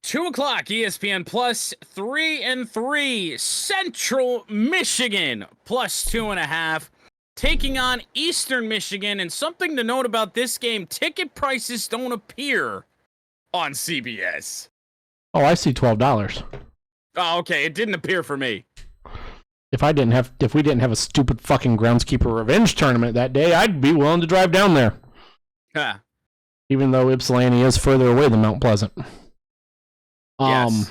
Speaker 3: 2 o'clock, ESPN Plus, 3-3, Central Michigan, plus 2.5. Taking on Eastern Michigan, and something to note about this game, ticket prices don't appear on CBS.
Speaker 2: Oh, I see $12.
Speaker 3: Oh, okay, it didn't appear for me.
Speaker 2: If we didn't have a stupid fucking Groundskeeper Revenge tournament that day, I'd be willing to drive down there.
Speaker 3: Huh.
Speaker 2: Even though Ypsilanti is further away than Mount Pleasant.
Speaker 3: Yes.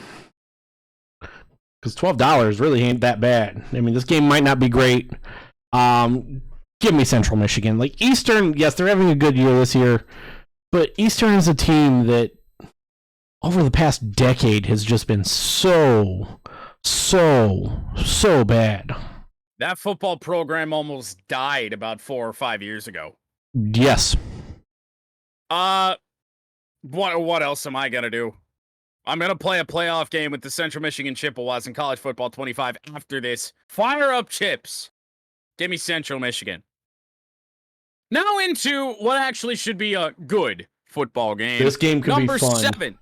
Speaker 2: Because $12 really ain't that bad. I mean, this game might not be great. Give me Central Michigan. Like, Eastern, yes, they're having a good year this year, but Eastern is a team that over the past decade has just been so bad.
Speaker 3: That football program almost died about 4 or 5 years ago.
Speaker 2: Yes.
Speaker 3: What else am I gonna do? I'm gonna play a playoff game with the Central Michigan Chippewas in College Football 25 after this. Fire up chips. Give me Central Michigan. Now into what actually should be a good football game.
Speaker 2: This game could be fun.
Speaker 3: Number 7,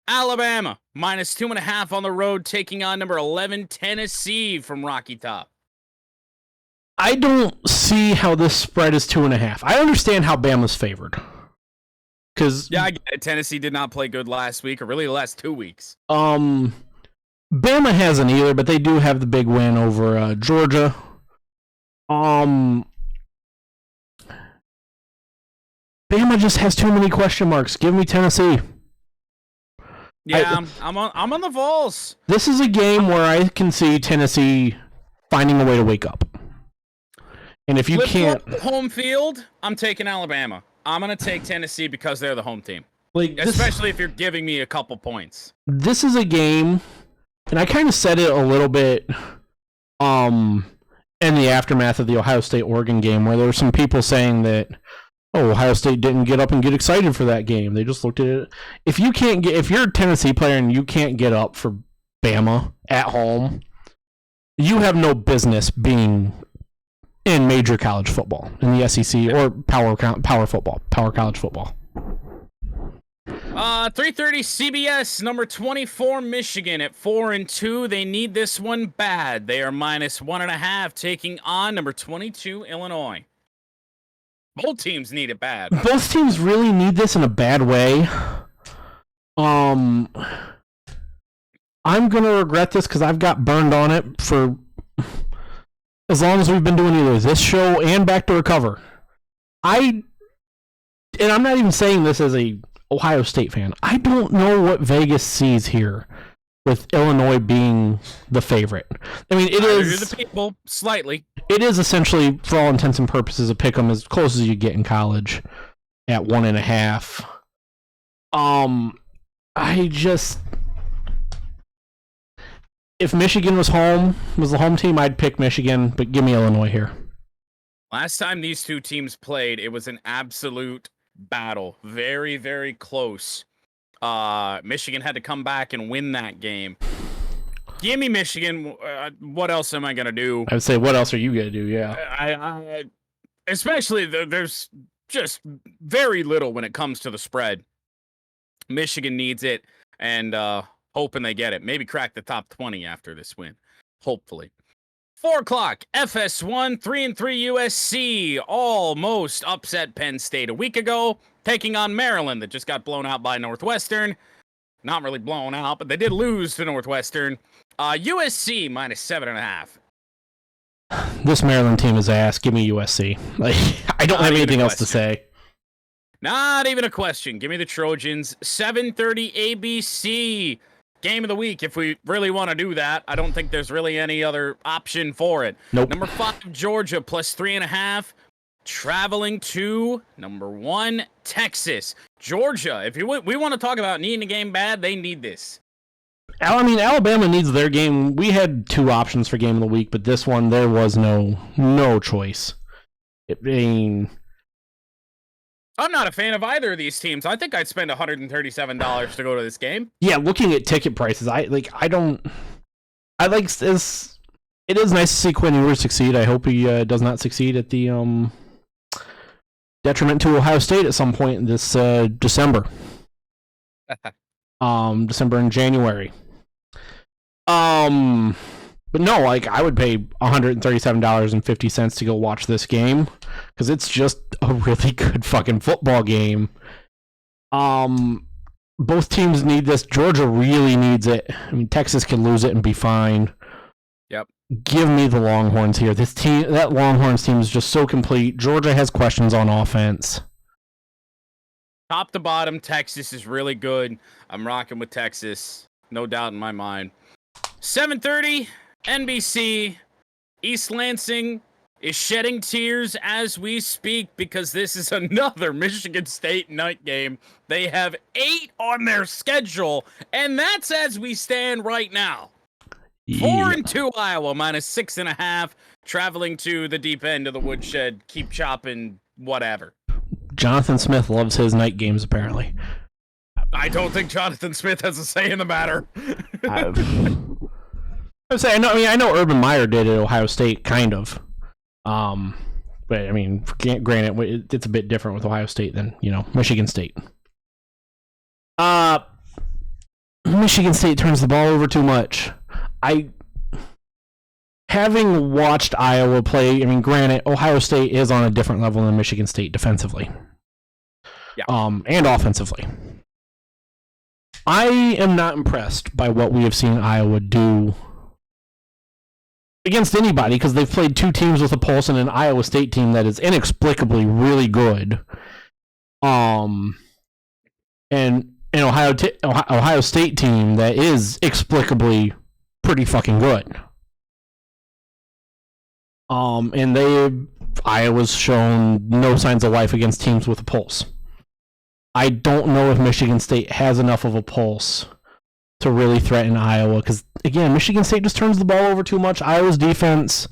Speaker 3: Alabama, minus 2.5 on the road, taking on number 11, Tennessee from Rocky Top.
Speaker 2: I don't see how this spread is 2.5. I understand how Bama's favored.
Speaker 3: Yeah, I get it. Tennessee did not play good last week, or really the last 2 weeks.
Speaker 2: Bama hasn't either, but they do have the big win over Georgia. Bama just has too many question marks. Give me Tennessee.
Speaker 3: Yeah, I'm on the Vols.
Speaker 2: This is a game where I can see Tennessee finding a way to wake up. And if you can't
Speaker 3: home field, I'm taking Alabama. I'm going to take Tennessee because they're the home team. Especially if you're giving me a couple points.
Speaker 2: This is a game, and I kind of said it a little bit In the aftermath of the Ohio State-Oregon game, where there were some people saying that, oh, Ohio State didn't get up and get excited for that game. They just looked at it. If you're a Tennessee player and you can't get up for Bama at home, you have no business being in major college football, in the SEC or power college football.
Speaker 3: 3:30 CBS, number 24 Michigan at 4-2. They need this one bad. They are -1.5, taking on number 22 Illinois. Both teams need it bad.
Speaker 2: Both teams really need this in a bad way. I'm gonna regret this because I've got burned on it for as long as we've been doing either this show and Back to Recover. And I'm not even saying this as a Ohio State fan. I don't know what Vegas sees here with Illinois being the favorite. I mean, it is
Speaker 3: the people slightly.
Speaker 2: It is essentially, for all intents and purposes, a pick 'em as close as you get in college at 1.5. If Michigan was the home team, I'd pick Michigan, but give me Illinois here.
Speaker 3: Last time these two teams played, it was an absolute battle. Very, very close. Michigan had to come back and win that game. Give me Michigan. What else am I going to do?
Speaker 2: I would say, what else are you going to do? Yeah.
Speaker 3: Especially, there's just very little when it comes to the spread. Michigan needs it, and hoping they get it. Maybe crack the top 20 after this win. Hopefully. 4 o'clock, FS1, 3-3 USC. Almost upset Penn State a week ago, taking on Maryland that just got blown out by Northwestern. Not really blown out, but they did lose to Northwestern. USC -7.5.
Speaker 2: This Maryland team is ass. Give me USC. I don't have anything else to say.
Speaker 3: Not even a question. Give me the Trojans. 7:30 ABC. Game of the week, if we really want to do that. I don't think there's really any other option for it.
Speaker 2: Nope.
Speaker 3: Number 5, Georgia, +3.5. Traveling to number 1, Texas. Georgia, if we want to talk about needing a game bad, they need this.
Speaker 2: I mean, Alabama needs their game. We had 2 options for game of the week, but this one, there was no choice.
Speaker 3: I'm not a fan of either of these teams. I think I'd spend $137 to go to this game.
Speaker 2: Yeah, looking at ticket prices, it is nice to see Quinn Ewers succeed. I hope he does not succeed at the detriment to Ohio State at some point this December. December and January. But no, I would pay $137.50 to go watch this game because it's just a really good fucking football game. Both teams need this. Georgia really needs it. I mean, Texas can lose it and be fine.
Speaker 3: Yep.
Speaker 2: Give me the Longhorns here. That Longhorns team is just so complete. Georgia has questions on offense.
Speaker 3: Top to bottom, Texas is really good. I'm rocking with Texas. No doubt in my mind. 7:30, NBC. East Lansing is shedding tears as we speak because this is another Michigan State night game. They have 8 on their schedule, and that's as we stand right now. 4-2 Iowa, -6.5. Traveling to the deep end of the woodshed. Keep chopping, whatever.
Speaker 2: Jonathan Smith loves his night games, apparently.
Speaker 3: I don't think Jonathan Smith has a say in the matter.
Speaker 2: I know Urban Meyer did at Ohio State, kind of. But I mean, granted, it's a bit different with Ohio State than Michigan State. Michigan State turns the ball over too much. Having watched Iowa play, I mean, granted, Ohio State is on a different level than Michigan State defensively.
Speaker 3: Yeah.
Speaker 2: And offensively. I am not impressed by what we have seen Iowa do against anybody because they've played 2 teams with a pulse and an Iowa State team that is inexplicably really good. And an Ohio State team that is explicably pretty fucking good. And Iowa's shown no signs of life against teams with a pulse. I don't know if Michigan State has enough of a pulse to really threaten Iowa. Because, again, Michigan State just turns the ball over too much. Iowa's defense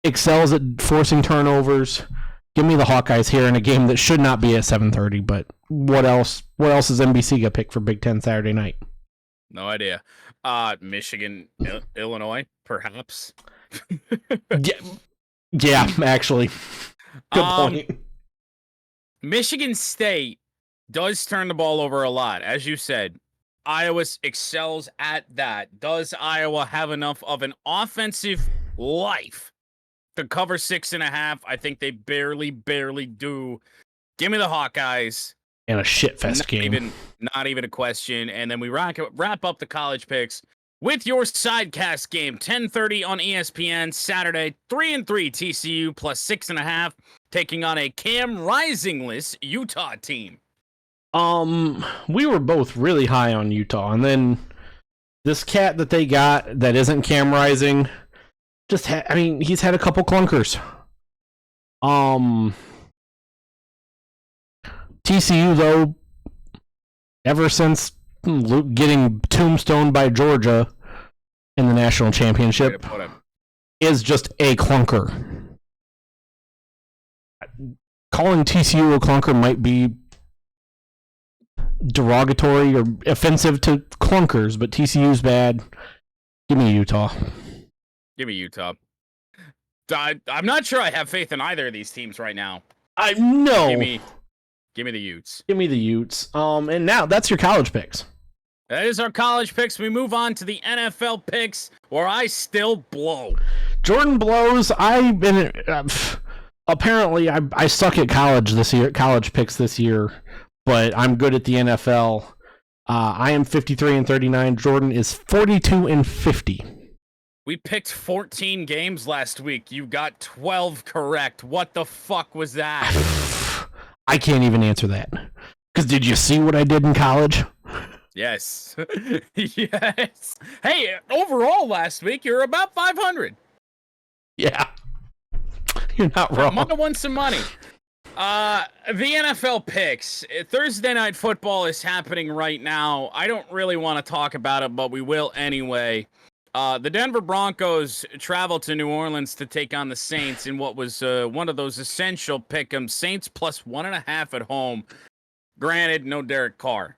Speaker 2: excels at forcing turnovers. Give me the Hawkeyes here in a game that should not be at 7:30. But what else? What else is NBC gonna pick for Big Ten Saturday night?
Speaker 3: No idea. Michigan, Illinois, perhaps.
Speaker 2: Yeah, actually, good point.
Speaker 3: Michigan State does turn the ball over a lot, as you said. Iowa excels at that. Does Iowa have enough of an offensive life to cover 6.5? I think they barely do. Give me the Hawkeyes.
Speaker 2: And a shitfest game.
Speaker 3: Not even a question. And then we wrap up the college picks with your sidecast game, 10:30 on ESPN Saturday. 3-3 TCU plus 6.5, taking on a Cam Risingless Utah team.
Speaker 2: We were both really high on Utah, and then this cat that they got that isn't Cam Rising he's had a couple clunkers. TCU, though, ever since getting tombstoned by Georgia in the national championship, is just a clunker. Calling TCU a clunker might be derogatory or offensive to clunkers, but TCU's bad. Give me Utah.
Speaker 3: Give me Utah. I'm not sure I have faith in either of these teams right now.
Speaker 2: I know.
Speaker 3: Give me the Utes.
Speaker 2: Give me the Utes. And now that's your college picks.
Speaker 3: That is our college picks. We move on to the NFL picks, where I still blow.
Speaker 2: Jordan blows. Apparently I suck at college picks this year, but I'm good at the NFL. I am 53-39. Jordan is 42-50.
Speaker 3: We picked 14 games last week. You got 12 correct. What the fuck was that?
Speaker 2: I can't even answer that. Because did you see what I did in college?
Speaker 3: Yes. Yes. Hey, overall last week, you're about 500.
Speaker 2: Yeah. You're not wrong.
Speaker 3: I might have won some money. The NFL picks. Thursday Night Football is happening right now. I don't really want to talk about it, but we will anyway. The Denver Broncos travel to New Orleans to take on the Saints in what was one of those essential pick'em. Saints plus 1.5 at home. Granted, no Derek Carr.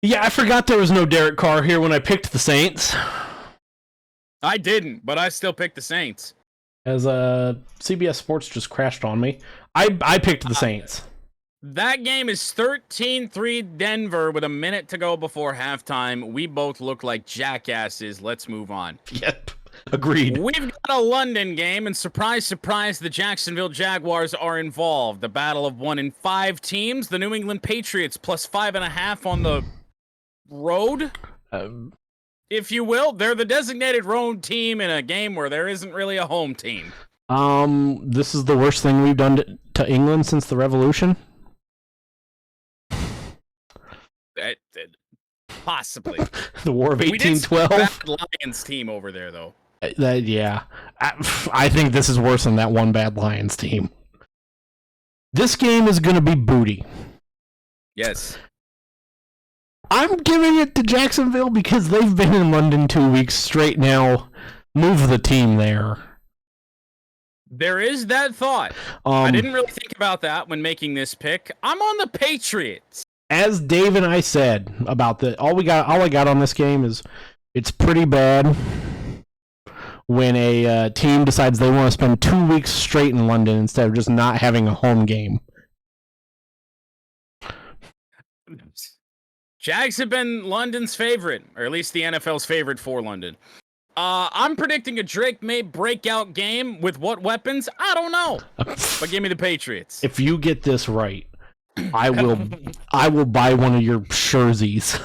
Speaker 2: Yeah, I forgot there was no Derek Carr here when I picked the Saints.
Speaker 3: I didn't, but I still picked the Saints.
Speaker 2: As CBS Sports just crashed on me. I picked the Saints.
Speaker 3: That game is 13-3 Denver with a minute to go before halftime. We both look like jackasses. Let's move on.
Speaker 2: Yep. Agreed.
Speaker 3: We've got a London game, and surprise, surprise, the Jacksonville Jaguars are involved. The battle of 1 in 5 teams. The New England Patriots plus 5.5 on the road, if you will. They're the designated road team in a game where there isn't really a home team.
Speaker 2: This is the worst thing we've done to England since the Revolution.
Speaker 3: Possibly.
Speaker 2: The War of 1812.
Speaker 3: We did see bad Lions team over there, though.
Speaker 2: Yeah. I think this is worse than that one bad Lions team. This game is going to be booty.
Speaker 3: Yes.
Speaker 2: I'm giving it to Jacksonville because they've been in London 2 weeks straight now. Move the team there.
Speaker 3: There is that thought. I didn't really think about that when making this pick. I'm on the Patriots.
Speaker 2: As Dave and I said about all I got on this game is it's pretty bad when a team decides they want to spend 2 weeks straight in London instead of just not having a home game.
Speaker 3: Jags have been London's favorite, or at least the NFL's favorite for London. I'm predicting a Drake May breakout game with what weapons? I don't know. But give me the Patriots.
Speaker 2: If you get this right, I will buy one of your jerseys.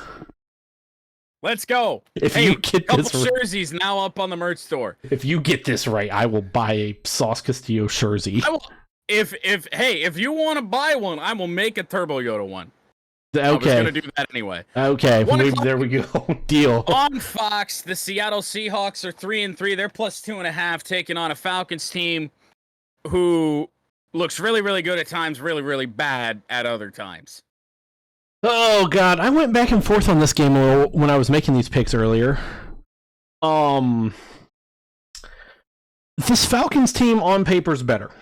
Speaker 3: Let's go.
Speaker 2: If you get this right,
Speaker 3: jerseys now up on the merch store.
Speaker 2: If you get this right, I will buy a Sauce Castillo jersey.
Speaker 3: If you want to buy one, I will make a Turbo Yoda one.
Speaker 2: Okay.
Speaker 3: I was going to do that anyway.
Speaker 2: Okay, there we go. Deal.
Speaker 3: On Fox, the Seattle Seahawks are 3-3. They're plus 2.5, taking on a Falcons team who looks really, really good at times, really, really bad at other times.
Speaker 2: Oh God, I went back and forth on this game a little when I was making these picks earlier. This Falcons team on paper is better.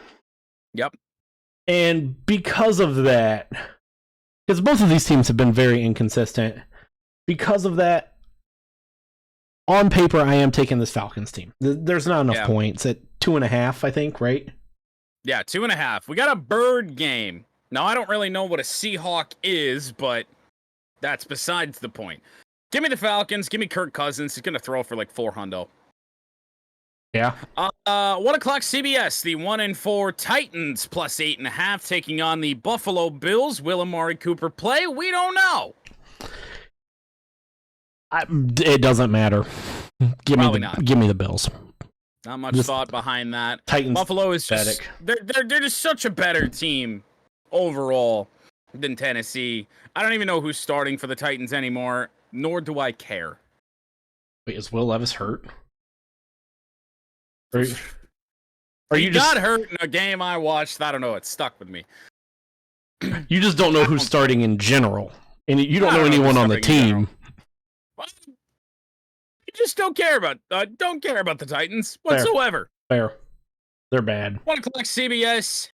Speaker 3: Yep.
Speaker 2: And because of that, because both of these teams have been very inconsistent, because of that, on paper, I am taking this Falcons team. There's not enough points at 2.5, I think, right?
Speaker 3: Yeah, 2.5. We got a bird game. Now, I don't really know what a Seahawk is, but that's besides the point. Give me the Falcons. Give me Kirk Cousins. He's going to throw for like 400.
Speaker 2: Yeah.
Speaker 3: 1 o'clock CBS. The 1-4 Titans plus 8.5 taking on the Buffalo Bills. Will Amari Cooper play? We don't know.
Speaker 2: It doesn't matter. Give me the Bills.
Speaker 3: Not much thought behind that.
Speaker 2: Titans.
Speaker 3: Buffalo is just they're just such a better team overall than Tennessee. I don't even know who's starting for the Titans anymore, nor do I care.
Speaker 2: Wait, is Will Levis hurt?
Speaker 3: He got hurt in a game I watched. I don't know. It stuck with me.
Speaker 2: You just don't know who's starting in general, and you don't know anyone on the team.
Speaker 3: I just don't care about the Titans whatsoever.
Speaker 2: Fair. They're bad.
Speaker 3: 1 o'clock CBS.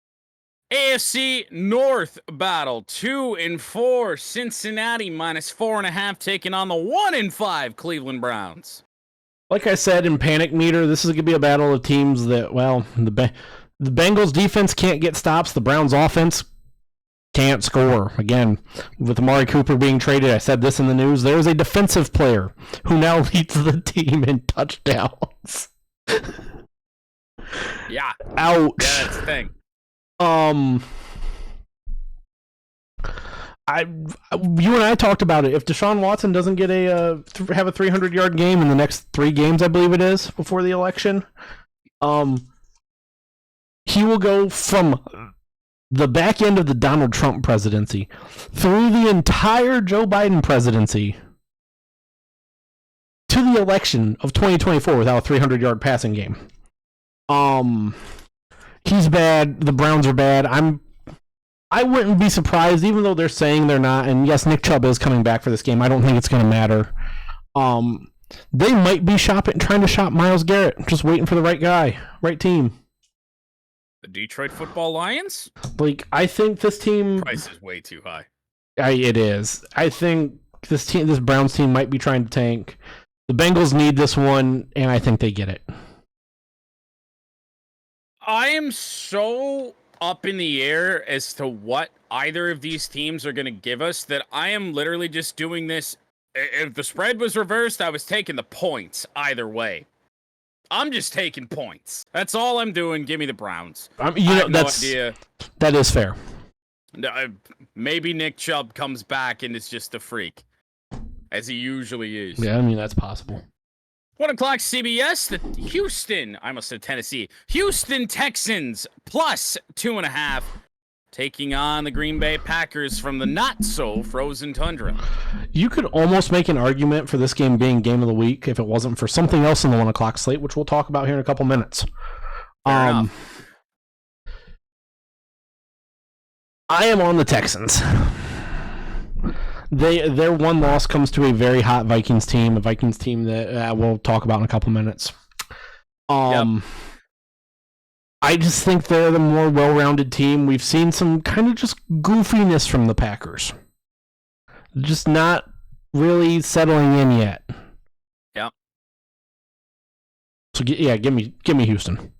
Speaker 3: AFC North battle. 2-4 Cincinnati minus 4.5 taking on the 1-5 Cleveland Browns.
Speaker 2: Like I said in Panic Meter, this is going to be a battle of teams that, well, the Bengals defense can't get stops. The Browns offense can't score. Again, with Amari Cooper being traded, I said this in the news, there's a defensive player who now leads the team in touchdowns.
Speaker 3: Yeah.
Speaker 2: Ouch.
Speaker 3: Yeah, that's the thing.
Speaker 2: You and I talked about it. If Deshaun Watson doesn't get have a 300-yard game in the next 3 games, I believe it is, before the election, he will go from the back end of the Donald Trump presidency through the entire Joe Biden presidency to the election of 2024 without a 300-yard passing game. He's bad. The Browns are bad. I wouldn't be surprised, even though they're saying they're not. And yes, Nick Chubb is coming back for this game. I don't think it's going to matter. They might be trying to shop Myles Garrett, just waiting for the right guy, right team.
Speaker 3: The Detroit Football Lions?
Speaker 2: Like, I think this team
Speaker 3: price is way too high.
Speaker 2: It is. I think this Browns team might be trying to tank. The Bengals need this one, and I think they get it.
Speaker 3: I am so up in the air as to what either of these teams are going to give us that I am literally just doing this. If the spread was reversed, I was taking the points either way. I'm just taking points. That's all I'm doing. Give me the Browns. I have no idea.
Speaker 2: That is fair.
Speaker 3: Maybe Nick Chubb comes back and is just a freak, as he usually is.
Speaker 2: Yeah, I mean, that's possible.
Speaker 3: 1 o'clock CBS, the Houston Texans plus 2.5 taking on the Green Bay Packers from the not-so-frozen tundra.
Speaker 2: You could almost make an argument for this game being game of the week if it wasn't for something else in the 1 o'clock slate, which we'll talk about here in a couple minutes.
Speaker 3: Fair enough.
Speaker 2: I am on the Texans. Their one loss comes to a very hot Vikings team, a Vikings team that we'll talk about in a couple minutes. Yep. I just think they're the more well-rounded team. We've seen some kind of just goofiness from the Packers. Just not really settling in yet.
Speaker 3: Yep.
Speaker 2: So give me Houston.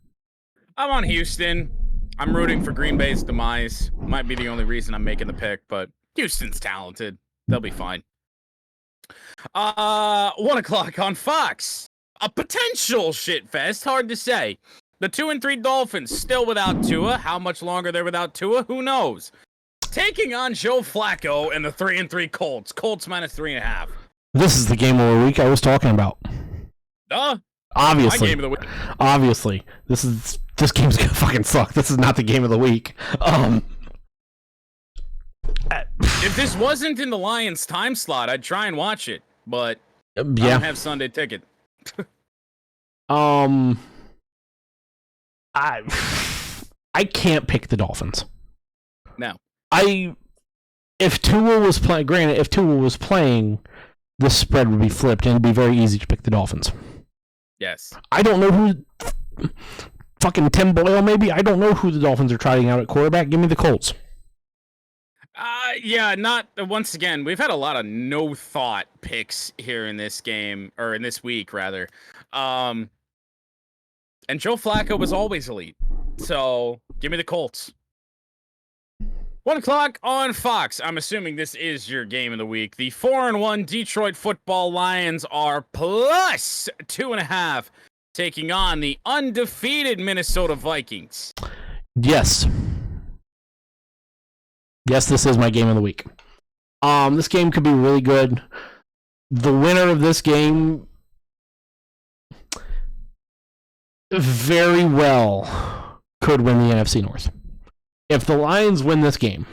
Speaker 3: I'm on Houston. I'm rooting for Green Bay's demise. Might be the only reason I'm making the pick, but Houston's talented. They'll be fine. 1 o'clock on Fox. A potential shit fest. Hard to say. The 2-3 Dolphins still without Tua. How much longer they're without Tua? Who knows? Taking on Joe Flacco and the 3-3 Colts. Colts minus 3.5.
Speaker 2: This is the game of the week I was talking about. Obviously.
Speaker 3: My game of the week.
Speaker 2: Obviously. This game's gonna fucking suck. This is not the game of the week.
Speaker 3: If this wasn't in the Lions time slot, I'd try and watch it, but I don't have Sunday ticket.
Speaker 2: I can't pick the Dolphins.
Speaker 3: No.
Speaker 2: if Tua was playing, granted, if Tua was playing, the spread would be flipped, and it'd be very easy to pick the Dolphins.
Speaker 3: Yes.
Speaker 2: I don't know who, fucking Tim Boyle, maybe. I don't know who the Dolphins are trying out at quarterback. Give me the Colts.
Speaker 3: Yeah, not once again. We've had a lot of no thought picks here in this game, or in this week rather. And Joe Flacco was always elite. So give me the Colts. 1 o'clock on Fox. I'm assuming this is your game of the week. The 4-1 Detroit Football Lions are plus 2.5, taking on the undefeated Minnesota Vikings.
Speaker 2: Yes. Yes, this is my game of the week. This game could be really good. The winner of this game very well could win the NFC North. If the Lions win this game,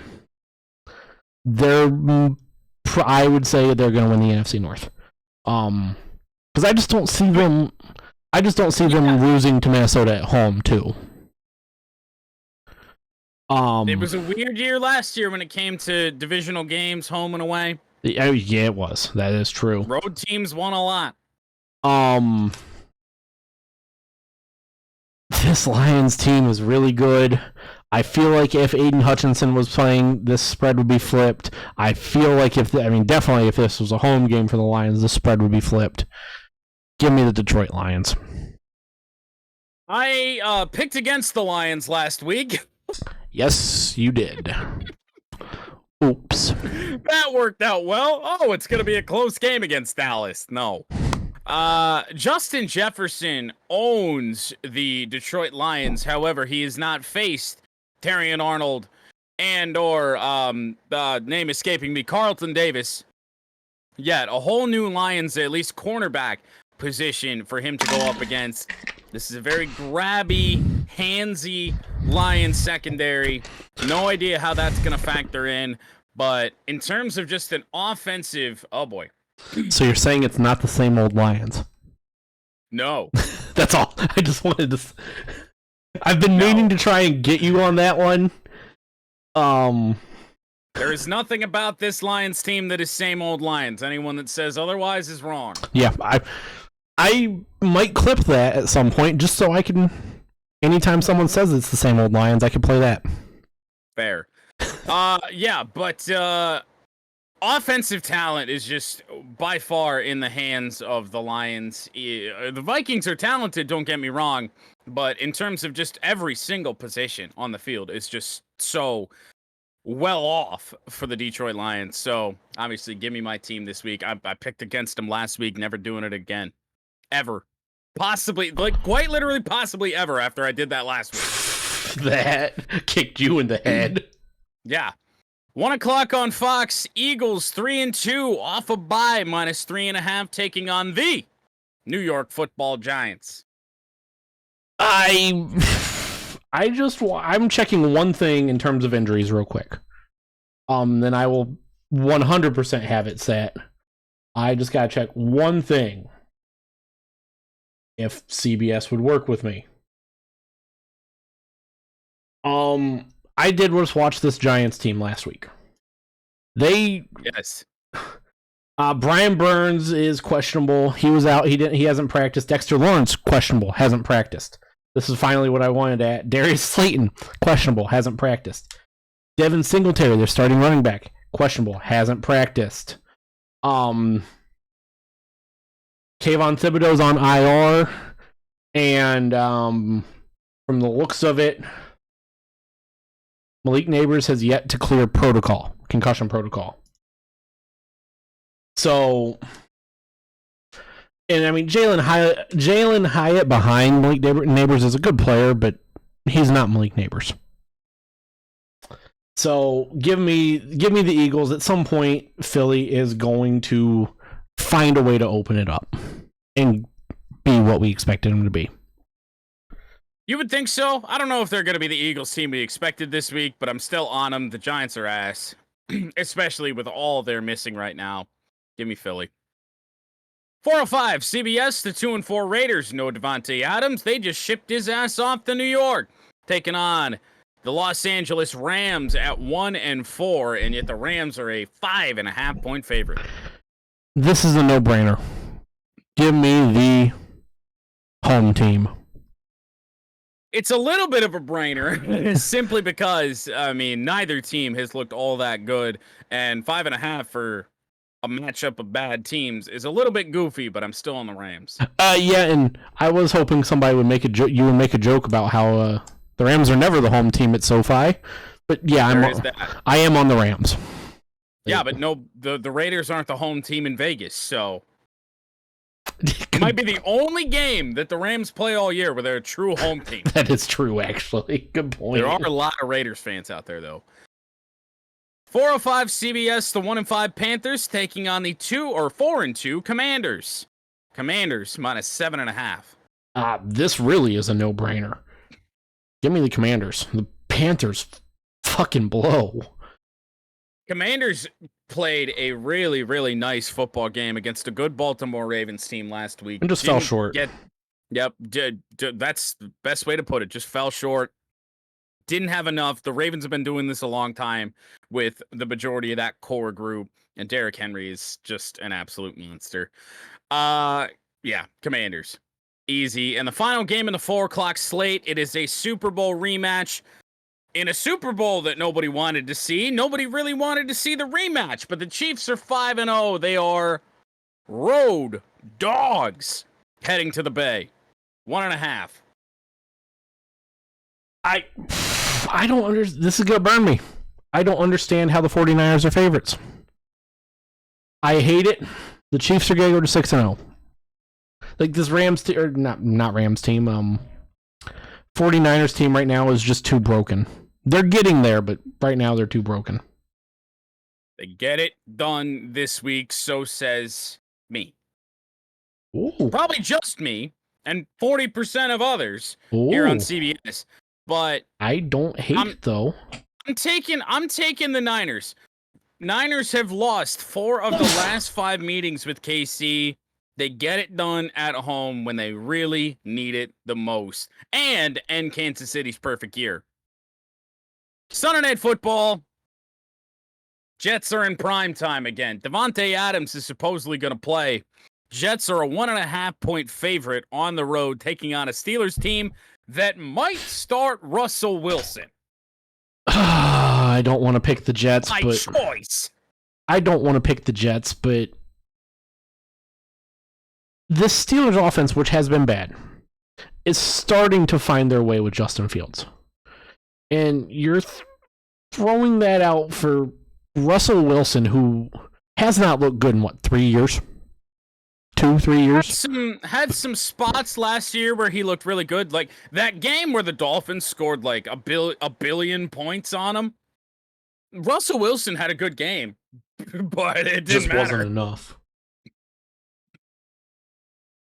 Speaker 2: I would say they're going to win the NFC North. Because I just don't see them. I just don't see them losing to Minnesota at home too.
Speaker 3: It was a weird year last year when it came to divisional games, home and away.
Speaker 2: Yeah, it was. That is true.
Speaker 3: Road teams won a lot.
Speaker 2: This Lions team is really good. I feel like if Aiden Hutchinson was playing, this spread would be flipped. I feel like definitely if this was a home game for the Lions, the spread would be flipped. Give me the Detroit Lions.
Speaker 3: I picked against the Lions last week.
Speaker 2: Yes, you did. Oops.
Speaker 3: That worked out well. Oh, it's going to be a close game against Dallas. No. Justin Jefferson owns the Detroit Lions. However, he has not faced Terrion Arnold and or name escaping me, Carlton Davis yet. A whole new Lions, at least cornerback position for him to go up against. This is a very grabby, handsy Lions secondary. No idea how that's going to factor in, but in terms of just an offensive, oh boy.
Speaker 2: So you're saying it's not the same old Lions?
Speaker 3: No.
Speaker 2: That's all. I just wanted to. I've been meaning to try and get you on that one.
Speaker 3: There is nothing about this Lions team that is same old Lions. Anyone that says otherwise is wrong.
Speaker 2: Yeah, I might clip that at some point just so I can. Anytime someone says it's the same old Lions, I can play that.
Speaker 3: Fair. Yeah, but offensive talent is just by far in the hands of the Lions. The Vikings are talented, don't get me wrong, but in terms of just every single position on the field, it's just so well off for the Detroit Lions. So obviously, give me my team this week. I picked against them last week, never doing it again. Ever. Possibly, like quite literally possibly ever after I did that last week.
Speaker 2: That kicked you in the head.
Speaker 3: Yeah. 1 o'clock on Fox. Eagles 3-2 off a bye, minus 3.5, taking on the New York Football Giants.
Speaker 2: I'm checking one thing in terms of injuries real quick. Then I will 100% have it set. I just gotta check one thing. If CBS would work with me. I did just watch this Giants team last week.
Speaker 3: Yes.
Speaker 2: Brian Burns is questionable. He was out. He hasn't practiced. Dexter Lawrence questionable, hasn't practiced. This is finally what I wanted at. Darius Slayton questionable, hasn't practiced. Devin Singletary, their starting running back, questionable, hasn't practiced. Kayvon Thibodeau's on IR, and from the looks of it, Malik Neighbors has yet to clear concussion protocol. So, and I mean, Jalen Hyatt behind Malik Neighbors is a good player, but he's not Malik Neighbors. So give me the Eagles. At some point, Philly is going to find a way to open it up and be what we expected them to be.
Speaker 3: You would think so. I don't know if they're going to be the Eagles team we expected this week, but I'm still on them. The Giants are ass, especially with all they're missing right now. Give me Philly. 405 CBS, the 2-4 Raiders. No Devontae Adams. They just shipped his ass off to New York, taking on The Los Angeles Rams at 1-4, and yet the Rams are a 5.5-point favorite.
Speaker 2: This is a no-brainer. Give me the home team.
Speaker 3: It's a little bit of a brainer, simply because, I mean, neither team has looked all that good, and 5.5 for a matchup of bad teams is a little bit goofy, but I'm still on the Rams.
Speaker 2: Yeah, and I was hoping somebody would make a joke. You would make a joke about how the Rams are never the home team at SoFi, but yeah, I am on the Rams.
Speaker 3: Yeah, but no, the Raiders aren't the home team in Vegas, so it might be the only game that the Rams play all year where they're a true home team.
Speaker 2: That is true, actually. Good point.
Speaker 3: There are a lot of Raiders fans out there, though. 4:05 CBS, the 1-5 Panthers taking on the 4-2 Commanders. Commanders minus 7.5.
Speaker 2: This really is a no-brainer. Give me the Commanders. The Panthers fucking blow.
Speaker 3: Commanders played a really, really nice football game against a good Baltimore Ravens team last week.
Speaker 2: And just fell short.
Speaker 3: That's the best way to put it. Just fell short. Didn't have enough. The Ravens have been doing this a long time with the majority of that core group, and Derrick Henry is just an absolute monster. Yeah, Commanders. Easy. And the final game in the 4:00 slate, it is a Super Bowl rematch. In a Super Bowl that nobody wanted to see, nobody really wanted to see the rematch, but the Chiefs are 5-0. They are road dogs heading to the Bay. 1.5.
Speaker 2: I don't understand. This is going to burn me. I don't understand how the 49ers are favorites. I hate it. The Chiefs are going to go to 6-0. Like this Rams team, or not Rams team, 49ers team right now is just too broken. They're getting there, but right now they're too broken.
Speaker 3: They get it done this week, so says me.
Speaker 2: Ooh.
Speaker 3: Probably just me and 40% of others
Speaker 2: Ooh.
Speaker 3: here on CBS. But
Speaker 2: I don't hate it though.
Speaker 3: I'm taking the Niners. Niners have lost 4 of the last 5 meetings with KC. They get it done at home when they really need it the most. And end Kansas City's perfect year. Sunday Night Football. Jets are in prime time again. Davante Adams is supposedly going to play. Jets are a 1.5-point favorite on the road, taking on a Steelers team that might start Russell Wilson.
Speaker 2: I don't want to pick the Jets,
Speaker 3: My
Speaker 2: but
Speaker 3: choice.
Speaker 2: I don't want to pick the Jets, but this Steelers offense, which has been bad, is starting to find their way with Justin Fields. And you're throwing that out for Russell Wilson, who has not looked good in, 3 years? 2-3 years?
Speaker 3: Had some spots last year where he looked really good. Like that game where the Dolphins scored like a billion points on him. Russell Wilson had a good game, but it didn't matter.
Speaker 2: Wasn't enough.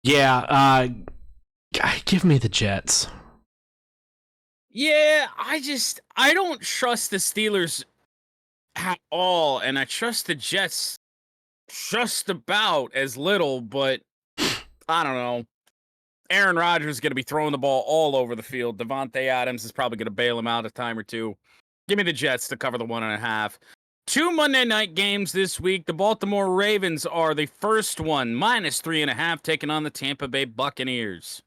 Speaker 2: Yeah, give me the Jets.
Speaker 3: Yeah, I don't trust the Steelers at all, and I trust the Jets just about as little, but I don't know. Aaron Rodgers is going to be throwing the ball all over the field. Davante Adams is probably going to bail him out a time or two. Give me the Jets to cover the 1.5. 2 Monday night games this week. The Baltimore Ravens are the first one, minus 3.5, taking on the Tampa Bay Buccaneers.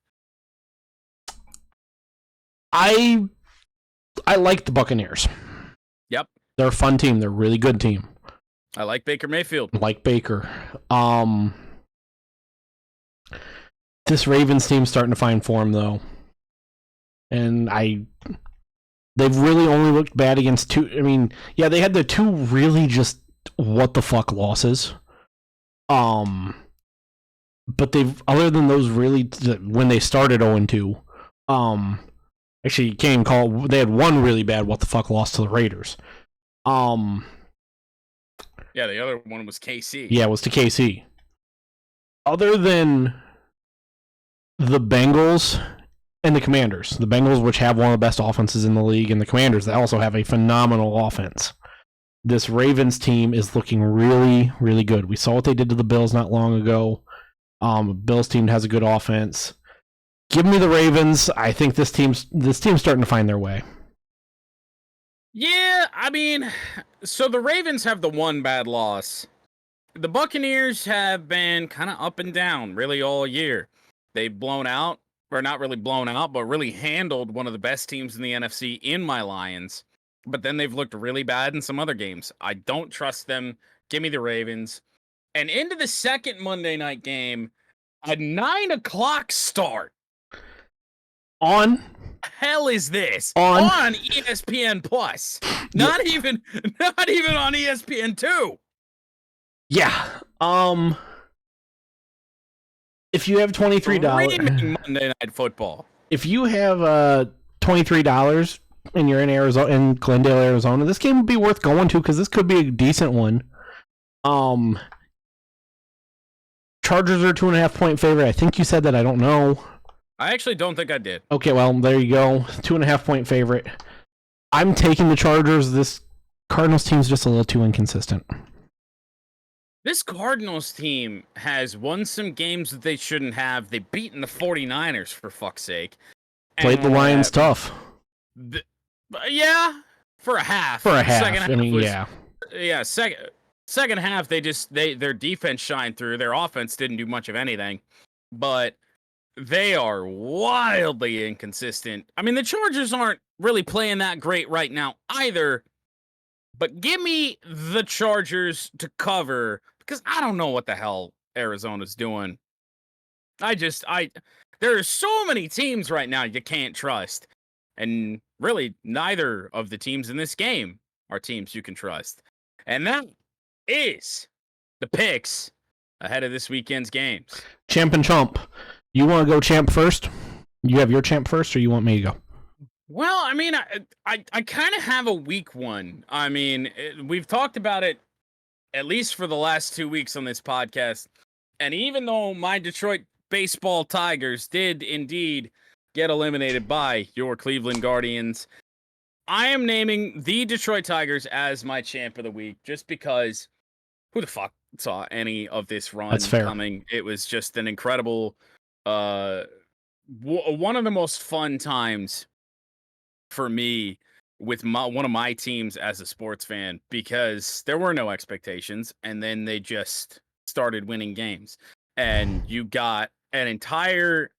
Speaker 2: I like the Buccaneers.
Speaker 3: Yep.
Speaker 2: They're a fun team. They're a really good team.
Speaker 3: I like Baker Mayfield.
Speaker 2: Like Baker. This Ravens team's starting to find form, though. And they've really only looked bad against 2. I mean, yeah, they had the 2 really just what-the-fuck losses. But they've, other than those really, when they started 0-2, actually, you can't even call it, they had one really bad what-the-fuck loss to the Raiders.
Speaker 3: Yeah, the other one was KC.
Speaker 2: Yeah, it was to KC. Other than the Bengals and the Commanders, the Bengals, which have one of the best offenses in the league, and the Commanders, that also have a phenomenal offense. This Ravens team is looking really, really good. We saw what they did to the Bills not long ago. Bills team has a good offense. Give me the Ravens. I think this team's starting to find their way.
Speaker 3: Yeah, I mean, so the Ravens have the one bad loss. The Buccaneers have been kind of up and down really all year. They've blown out, or not really blown out, but really handled one of the best teams in the NFC in my Lions. But then they've looked really bad in some other games. I don't trust them. Give me the Ravens. And into the second Monday night game, a 9 o'clock start.
Speaker 2: On
Speaker 3: Hell is this
Speaker 2: On-
Speaker 3: ESPN Plus? Not even on ESPN 2.
Speaker 2: Yeah. If you have $23,
Speaker 3: Streaming Monday Night Football.
Speaker 2: if you have $23 and you're in Arizona, in Glendale, Arizona, this game would be worth going to because this could be a decent one. Chargers are 2.5-point favorite. I think you said that. I don't know.
Speaker 3: I actually don't think I did.
Speaker 2: Okay, well, there you go. 2.5-point favorite. I'm taking the Chargers. This Cardinals team's just a little too inconsistent.
Speaker 3: This Cardinals team has won some games that they shouldn't have. They've beaten the 49ers, for fuck's sake.
Speaker 2: Played the Lions tough.
Speaker 3: Yeah, for a half.
Speaker 2: For a half.
Speaker 3: Second
Speaker 2: I mean,
Speaker 3: was,
Speaker 2: yeah.
Speaker 3: Yeah, second half, their defense shined through. Their offense didn't do much of anything. But they are wildly inconsistent. I mean, the Chargers aren't really playing that great right now either. But give me the Chargers to cover because I don't know what the hell Arizona's doing. There are so many teams right now you can't trust. And really, neither of the teams in this game are teams you can trust. And that is the picks ahead of this weekend's games.
Speaker 2: Champ and Chump. You want to go champ first? You have your champ first, or you want me to go?
Speaker 3: Well, I mean, I kind of have a weak one. I mean, we've talked about it at least for the last 2 weeks on this podcast. And even though my Detroit baseball Tigers did indeed get eliminated by your Cleveland Guardians, I am naming the Detroit Tigers as my champ of the week just because who the fuck saw any of this run coming? It was just an incredible, one of the most fun times for me with one of my teams as a sports fan because there were no expectations and then they just started winning games and you got an entire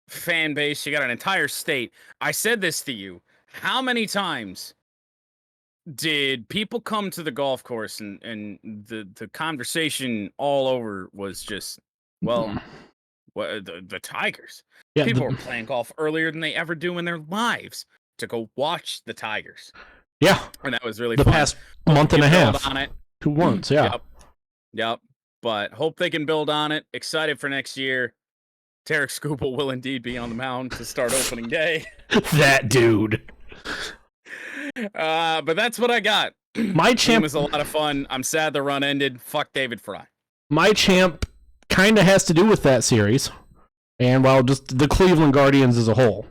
Speaker 3: fan base, you got an entire state. I said this to you. How many times did people come to the golf course and the conversation all over was just, well, the Tigers. Yeah, people were playing golf earlier than they ever do in their lives to go watch the Tigers.
Speaker 2: Yeah.
Speaker 3: And that was really
Speaker 2: the
Speaker 3: fun.
Speaker 2: Past month and a half.
Speaker 3: On it.
Speaker 2: 2 months, yeah.
Speaker 3: Yep. But hope they can build on it. Excited for next year. Tarek Skubal will indeed be on the mound to start opening day.
Speaker 2: That dude.
Speaker 3: But that's what I got.
Speaker 2: My champ
Speaker 3: was a lot of fun. I'm sad the run ended. Fuck David Fry.
Speaker 2: My champ kind of has to do with that series. And, well, just the Cleveland Guardians as a whole.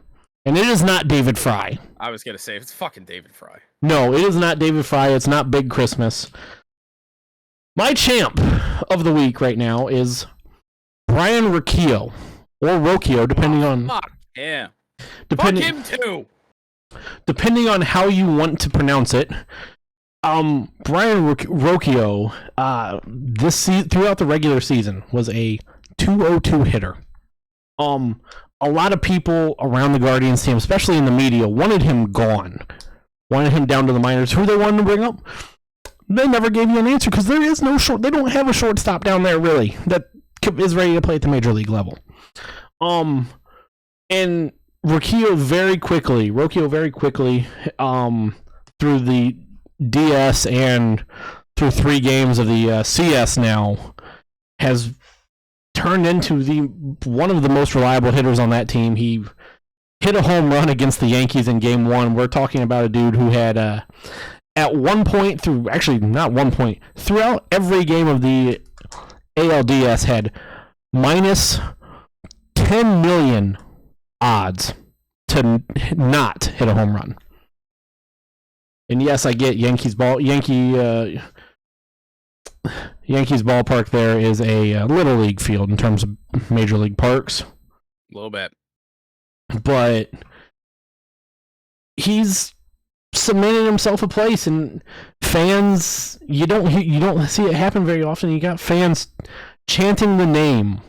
Speaker 2: And it is not David Fry.
Speaker 3: I was going to say, it's fucking David Fry.
Speaker 2: No, it is not David Fry. It's not Big Christmas. My champ of the week right now is Brian Rocchio. Or Rocchio, depending on...
Speaker 3: Fuck him.
Speaker 2: Fuck
Speaker 3: him too.
Speaker 2: Depending on how you want to pronounce it. Brian Rocchio, throughout the regular season, was a .202 hitter. A lot of people around the Guardians team, especially in the media, wanted him gone. Wanted him down to the minors. Who they wanted to bring up? They never gave you an answer because there is no short. They don't have a shortstop down there really that is ready to play at the major league level. And Rocchio very quickly, through the DS and through 3 games of the CS now, has turned into one of the most reliable hitters on that team. He hit a home run against the Yankees in Game 1. We're talking about a dude who had, at one point, throughout every game of the ALDS, had minus 10 million odds to not hit a home run. And yes, I get Yankees ballpark there is a little league field in terms of major league parks.
Speaker 3: A little bit.
Speaker 2: But he's cemented himself a place, and fans, you don't see it happen very often. You got fans chanting the name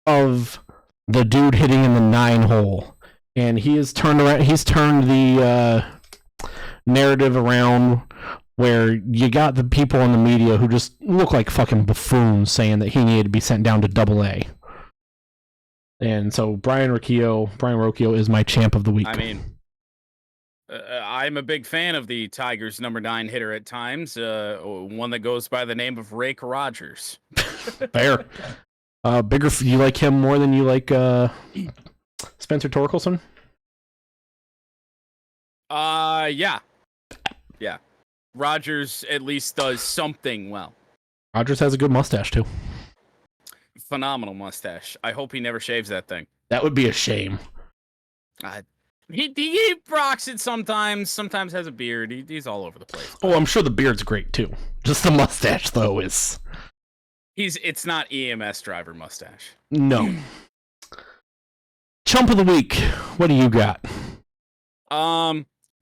Speaker 2: of the dude hitting in the 9 hole, and he has turned around. He's turned the narrative around, where you got the people in the media who just look like fucking buffoons saying that he needed to be sent down to AA. And so Brian Rocchio is my champ of the week.
Speaker 3: I mean, I'm a big fan of the Tigers' number 9 hitter at times. One that goes by the name of Rake Rogers.
Speaker 2: Fair. You like him more than you like Spencer Torkelson?
Speaker 3: Yeah. Rogers at least does something well.
Speaker 2: Rogers has a good mustache too.
Speaker 3: Phenomenal mustache. I hope he never shaves that thing.
Speaker 2: That would be a shame.
Speaker 3: He rocks it sometimes. Sometimes has a beard. He's all over the place.
Speaker 2: Oh, I'm sure the beard's great too. Just the mustache though is.
Speaker 3: It's not EMS driver mustache.
Speaker 2: No. Chump of the week. What do you got?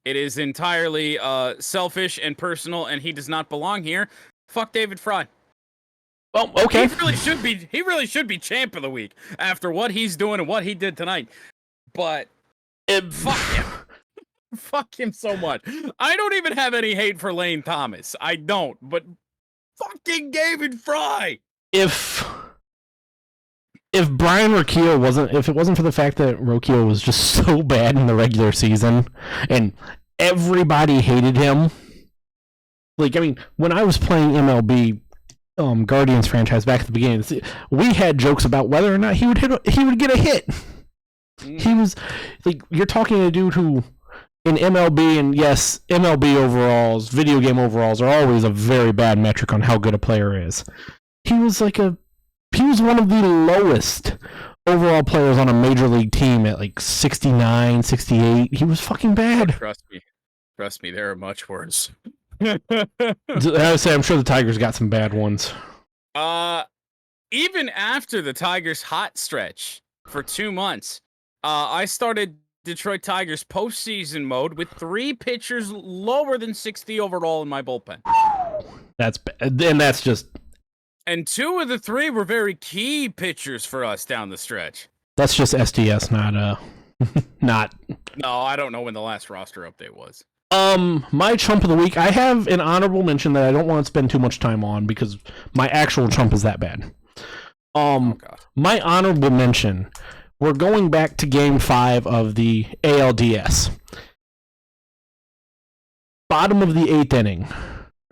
Speaker 3: It is entirely selfish and personal, and he does not belong here. Fuck David Fry.
Speaker 2: Well, okay.
Speaker 3: He really should be champ of the week after what he's doing and what he did tonight. But fuck him. Fuck him so much. I don't even have any hate for Lane Thomas. I don't. But fucking David Fry. If
Speaker 2: Brian Rocchio if it wasn't for the fact that Rocchio was just so bad in the regular season and everybody hated him, like, I mean, when I was playing MLB Guardians franchise back at the beginning, we had jokes about whether or not he would get a hit. He was like, you're talking to a dude who in MLB, and yes, MLB overalls, video game overalls are always a very bad metric on how good a player is. He was one of the lowest overall players on a major league team at like 69, 68. He was fucking bad.
Speaker 3: Trust me, there are much worse.
Speaker 2: I would say I'm sure the Tigers got some bad ones.
Speaker 3: Even after the Tigers' hot stretch for 2 months, I started Detroit Tigers postseason mode with 3 pitchers lower than 60 overall in my bullpen.
Speaker 2: That's bad. And that's just...
Speaker 3: And 2 of the 3 were very key pitchers for us down the stretch.
Speaker 2: That's just SDS, not...
Speaker 3: No, I don't know when the last roster update was.
Speaker 2: My chump of the week, I have an honorable mention that I don't want to spend too much time on because my actual chump is that bad. My honorable mention, we're going back to Game 5 of the ALDS. Bottom of the 8th inning.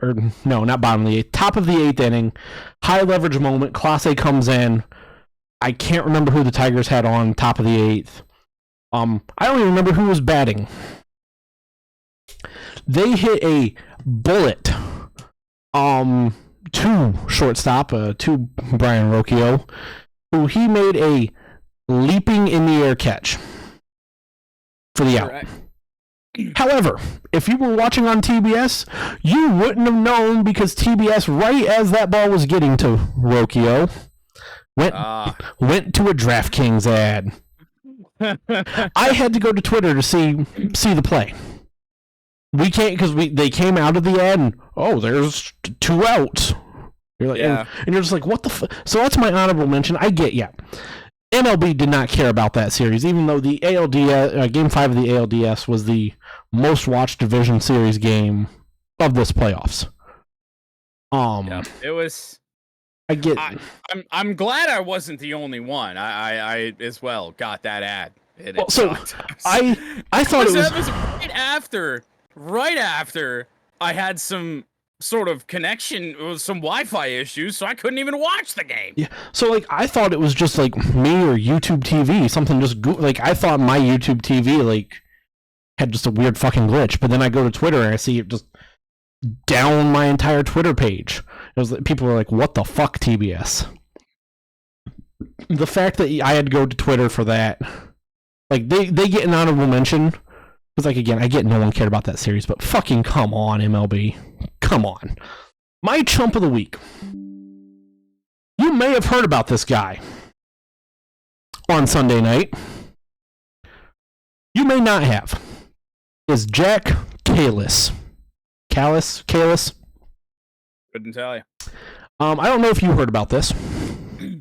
Speaker 2: Or, no, not bottom of the 8th. Top of the 8th inning. High leverage moment. Clase comes in. I can't remember who the Tigers had on top of the 8th. I don't even remember who was batting. They hit a bullet to shortstop, to Brian Rocchio, who he made a leaping in the air catch for the out. However, if you were watching on TBS, you wouldn't have known because TBS, right as that ball was getting to Rocchio, went to a DraftKings ad. I had to go to Twitter to see the play. We can't because they came out of the ad and there's 2 outs. You're like, and you're just like, what the So that's my honorable mention. I get MLB did not care about that series, even though the ALDS Game 5 of the ALDS was the most watched division series game of this playoffs.
Speaker 3: It was.
Speaker 2: I get.
Speaker 3: I'm glad I wasn't the only one. I as well got that ad.
Speaker 2: I thought it was
Speaker 3: right after I had some sort of connection with some Wi-Fi issues, so I couldn't even watch the game.
Speaker 2: Yeah. So I thought it was just like me or YouTube TV, something just I thought my YouTube TV had just a weird fucking glitch, but then I go to Twitter and I see it just down my entire Twitter page. It was people were like, "What the fuck, TBS?" The fact that I had to go to Twitter for that, they get an honorable mention. Because, again, I get no one cared about that series, but fucking come on, MLB. Come on. My chump of the week. You may have heard about this guy on Sunday night. You may not have. Is Jack Kalis. Kalis.
Speaker 3: Couldn't tell you.
Speaker 2: I don't know if you heard about this.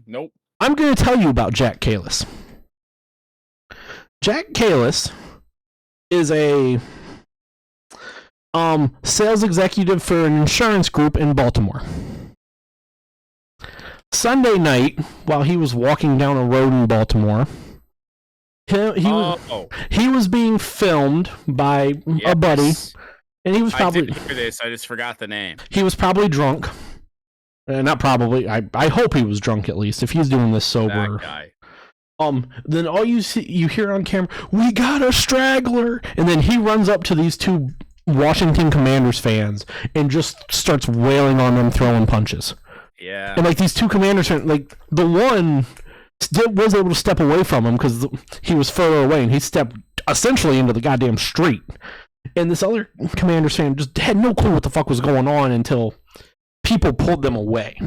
Speaker 3: Nope.
Speaker 2: I'm going to tell you about Jack Kalis. Jack Kalis is a sales executive for an insurance group in Baltimore. Sunday night, while he was walking down a road in Baltimore, he was being filmed by a buddy, and he was probably.
Speaker 3: I didn't hear this. I just forgot the name.
Speaker 2: He was probably drunk. Not probably. I hope he was drunk at least. If he's doing this sober.
Speaker 3: That guy.
Speaker 2: Then all you hear on camera, we got a straggler, and then he runs up to these two Washington Commanders fans and just starts wailing on them, throwing punches.
Speaker 3: Yeah.
Speaker 2: And like these two Commanders fans, like the one was able to step away from him because he was further away, and he stepped essentially into the goddamn street. And this other Commanders fan just had no clue what the fuck was going on until people pulled them away.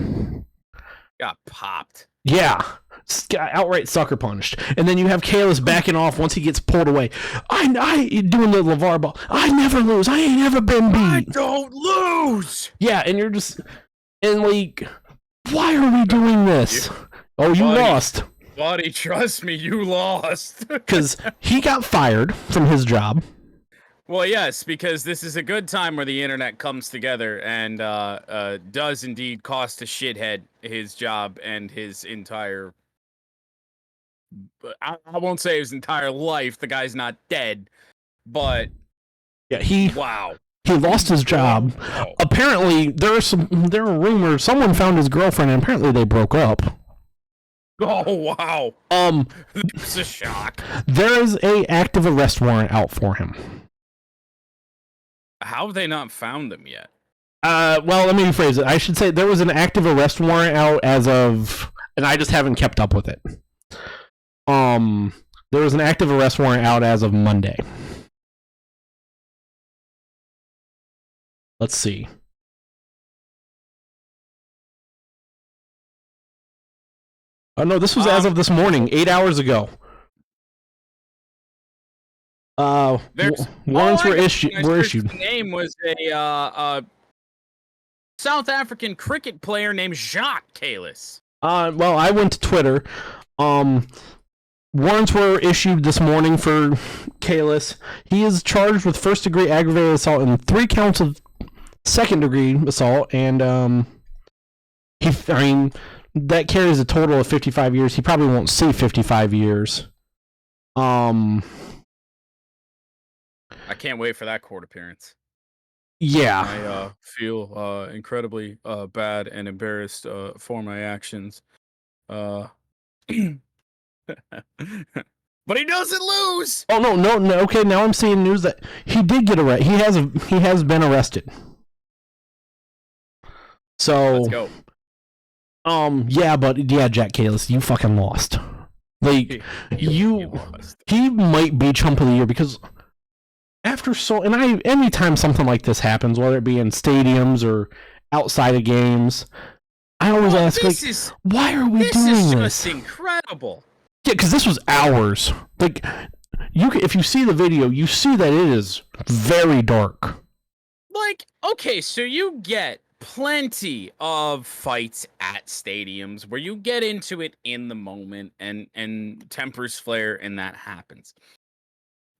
Speaker 3: Got popped.
Speaker 2: Yeah. Got outright sucker punched. And then you have Kalis backing off once he gets pulled away. I doing the LeVar Ball. I never lose. I ain't never been beat.
Speaker 3: I don't lose.
Speaker 2: Yeah, and you're just and like, why are we doing this? Oh, you lost.
Speaker 3: Buddy, trust me, you lost.
Speaker 2: Because he got fired from his job.
Speaker 3: Well, yes, because this is a good time where the internet comes together and does indeed cost a shithead his job and his entire... I won't say his entire life. The guy's not dead, but...
Speaker 2: Yeah,
Speaker 3: Wow.
Speaker 2: He lost his job.
Speaker 3: Oh.
Speaker 2: Apparently, there are rumors someone found his girlfriend, and apparently they broke up.
Speaker 3: Oh, wow. It's a shock.
Speaker 2: There is a active arrest warrant out for him.
Speaker 3: How have they not found them yet?
Speaker 2: Well, let me rephrase it. I should say there was an active arrest warrant out as of, and I just haven't kept up with it. There was an active arrest warrant out as of Monday. Let's see. Oh no, this was as of this morning, 8 hours ago. Warrants were issued.
Speaker 3: The name was a South African cricket player named Jacques Kalis.
Speaker 2: Well, I went to Twitter. Warrants were issued this morning for Kalis. He is charged with first-degree aggravated assault and 3 counts of second-degree assault, and that carries a total of 55 years. He probably won't see 55 years.
Speaker 3: I can't wait for that court appearance.
Speaker 2: Yeah.
Speaker 3: I feel incredibly bad and embarrassed for my actions. But he doesn't lose.
Speaker 2: Oh no. Okay, now I'm seeing news that he did get arrested. He has been arrested. So
Speaker 3: let's go.
Speaker 2: Yeah, Jack Kalis, you fucking lost. Like he might be chump of the year because anytime something like this happens, whether it be in stadiums or outside of games, I always ask, why are we doing this?
Speaker 3: This is just incredible.
Speaker 2: Yeah, because this was hours. Like, if you see the video, you see that it is very dark.
Speaker 3: Like, okay, so you get plenty of fights at stadiums where you get into it in the moment and tempers flare and that happens.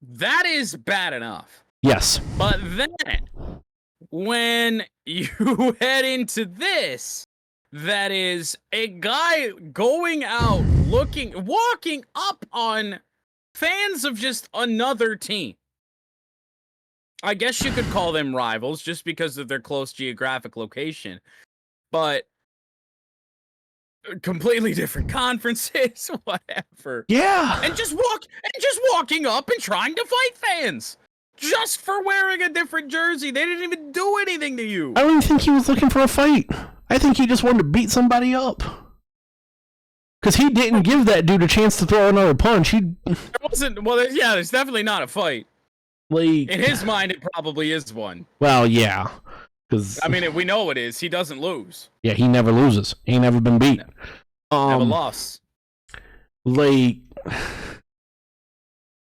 Speaker 3: That is bad enough.
Speaker 2: Yes.
Speaker 3: But then when you head into this, that is a guy going out walking up on fans of just another team. I guess you could call them rivals just because of their close geographic location, but completely different conferences, whatever.
Speaker 2: Yeah.
Speaker 3: And just walking up and trying to fight fans just for wearing a different jersey. They didn't even do anything to you.
Speaker 2: I don't even think he was looking for a fight. I think he just wanted to beat somebody up. Because he didn't give that dude a chance to throw another punch.
Speaker 3: There's definitely not a fight.
Speaker 2: Like,
Speaker 3: in his mind, it probably is one.
Speaker 2: Well, yeah.
Speaker 3: I mean, we know it is. He doesn't lose.
Speaker 2: Yeah, he never loses. He ain't never been beat.
Speaker 3: Never lost.
Speaker 2: Like,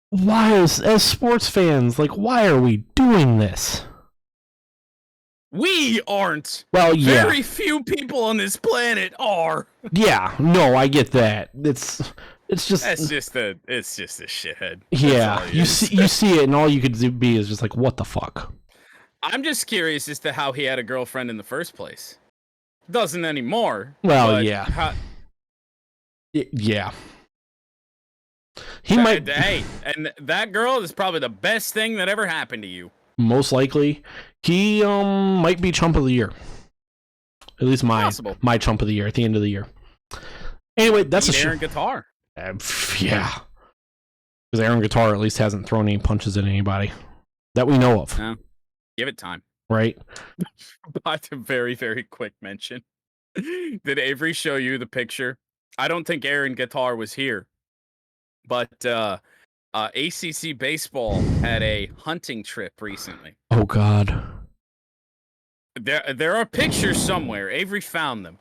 Speaker 2: why, as sports fans, like, why are we doing this?
Speaker 3: We aren't.
Speaker 2: Well, yeah.
Speaker 3: Very few people on this planet are.
Speaker 2: Yeah, no, I get that. It's just
Speaker 3: It's just a shithead.
Speaker 2: yeah.
Speaker 3: That's all he
Speaker 2: You
Speaker 3: is.
Speaker 2: see it, and all you could be is just like, what the fuck?
Speaker 3: I'm just curious as to how he had a girlfriend in the first place. Doesn't anymore.
Speaker 2: Well,
Speaker 3: but
Speaker 2: yeah. Yeah. He might.
Speaker 3: Hey, and that girl is probably the best thing that ever happened to you.
Speaker 2: Most likely, he might be chump of the year. At least my chump of the year at the end of the year. Anyway, that's
Speaker 3: Aaron Guitar.
Speaker 2: Yeah, because Aaron Guitar at least hasn't thrown any punches at anybody that we know of.
Speaker 3: No. Give it time.
Speaker 2: Right.
Speaker 3: But a very, very quick mention. Did Avery show you the picture? I don't think Aaron Guitar was here, but ACC baseball had a hunting trip recently.
Speaker 2: Oh God.
Speaker 3: There are pictures somewhere. Avery found them.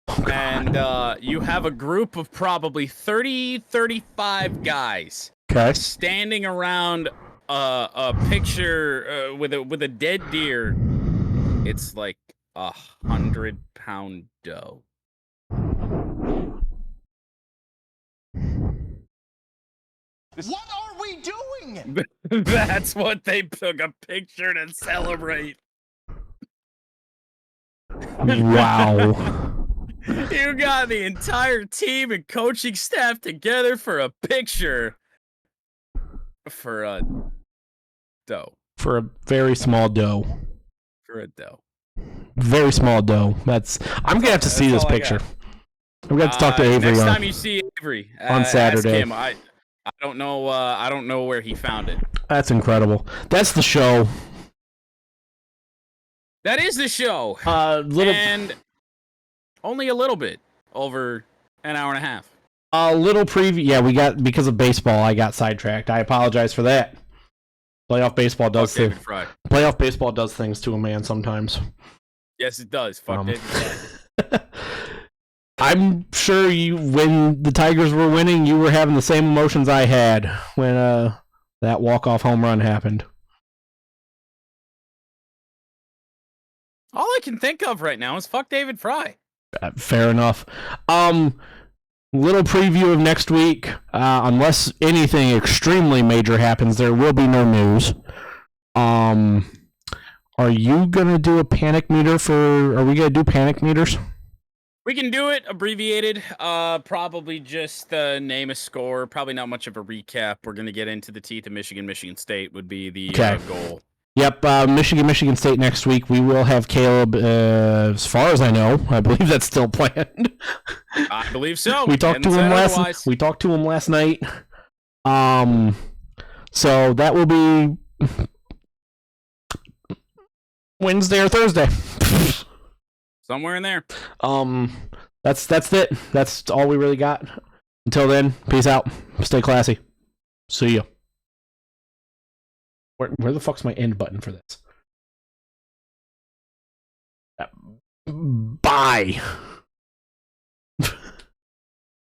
Speaker 2: Oh,
Speaker 3: and you have a group of probably 35 guys standing around a picture with a dead deer. It's like 100-pound doe.
Speaker 4: What are we doing?
Speaker 3: That's what they took a picture to celebrate.
Speaker 2: Wow.
Speaker 3: You got the entire team and coaching staff together for a picture for a doe.
Speaker 2: For a very small doe.
Speaker 3: For a doe.
Speaker 2: Very small doe. I'm gonna have to see this picture. I'm gonna have to talk to Avery
Speaker 3: next time you see Avery
Speaker 2: on Saturday.
Speaker 3: Ask him. I don't know. I don't know where he found it.
Speaker 2: That's incredible. That's the show.
Speaker 3: That is the show. And only a little bit over an hour and a half.
Speaker 2: A little preview. Yeah, because of baseball, I got sidetracked. I apologize for that. Playoff baseball does things. Playoff baseball does things to a man sometimes.
Speaker 3: Yes, it does. Fuck David Fry.
Speaker 2: I'm sure when the Tigers were winning, you were having the same emotions I had when that walk-off home run happened.
Speaker 3: All I can think of right now is fuck David Fry.
Speaker 2: Fair enough. Little preview of next week. Unless anything extremely major happens, there will be no news. Are you gonna do a panic meter Are we gonna do panic meters?
Speaker 3: We can do it abbreviated. Probably just name a score. Probably not much of a recap. We're gonna get into the teeth of Michigan State would be the goal.
Speaker 2: Yep, Michigan State next week. We will have Caleb, as far as I know. I believe that's still planned.
Speaker 3: I believe so.
Speaker 2: We talked to him last night. So that will be Wednesday or Thursday.
Speaker 3: Somewhere in there.
Speaker 2: That's it. That's all we really got. Until then, peace out. Stay classy. See ya. Where the fuck's my end button for this? Bye.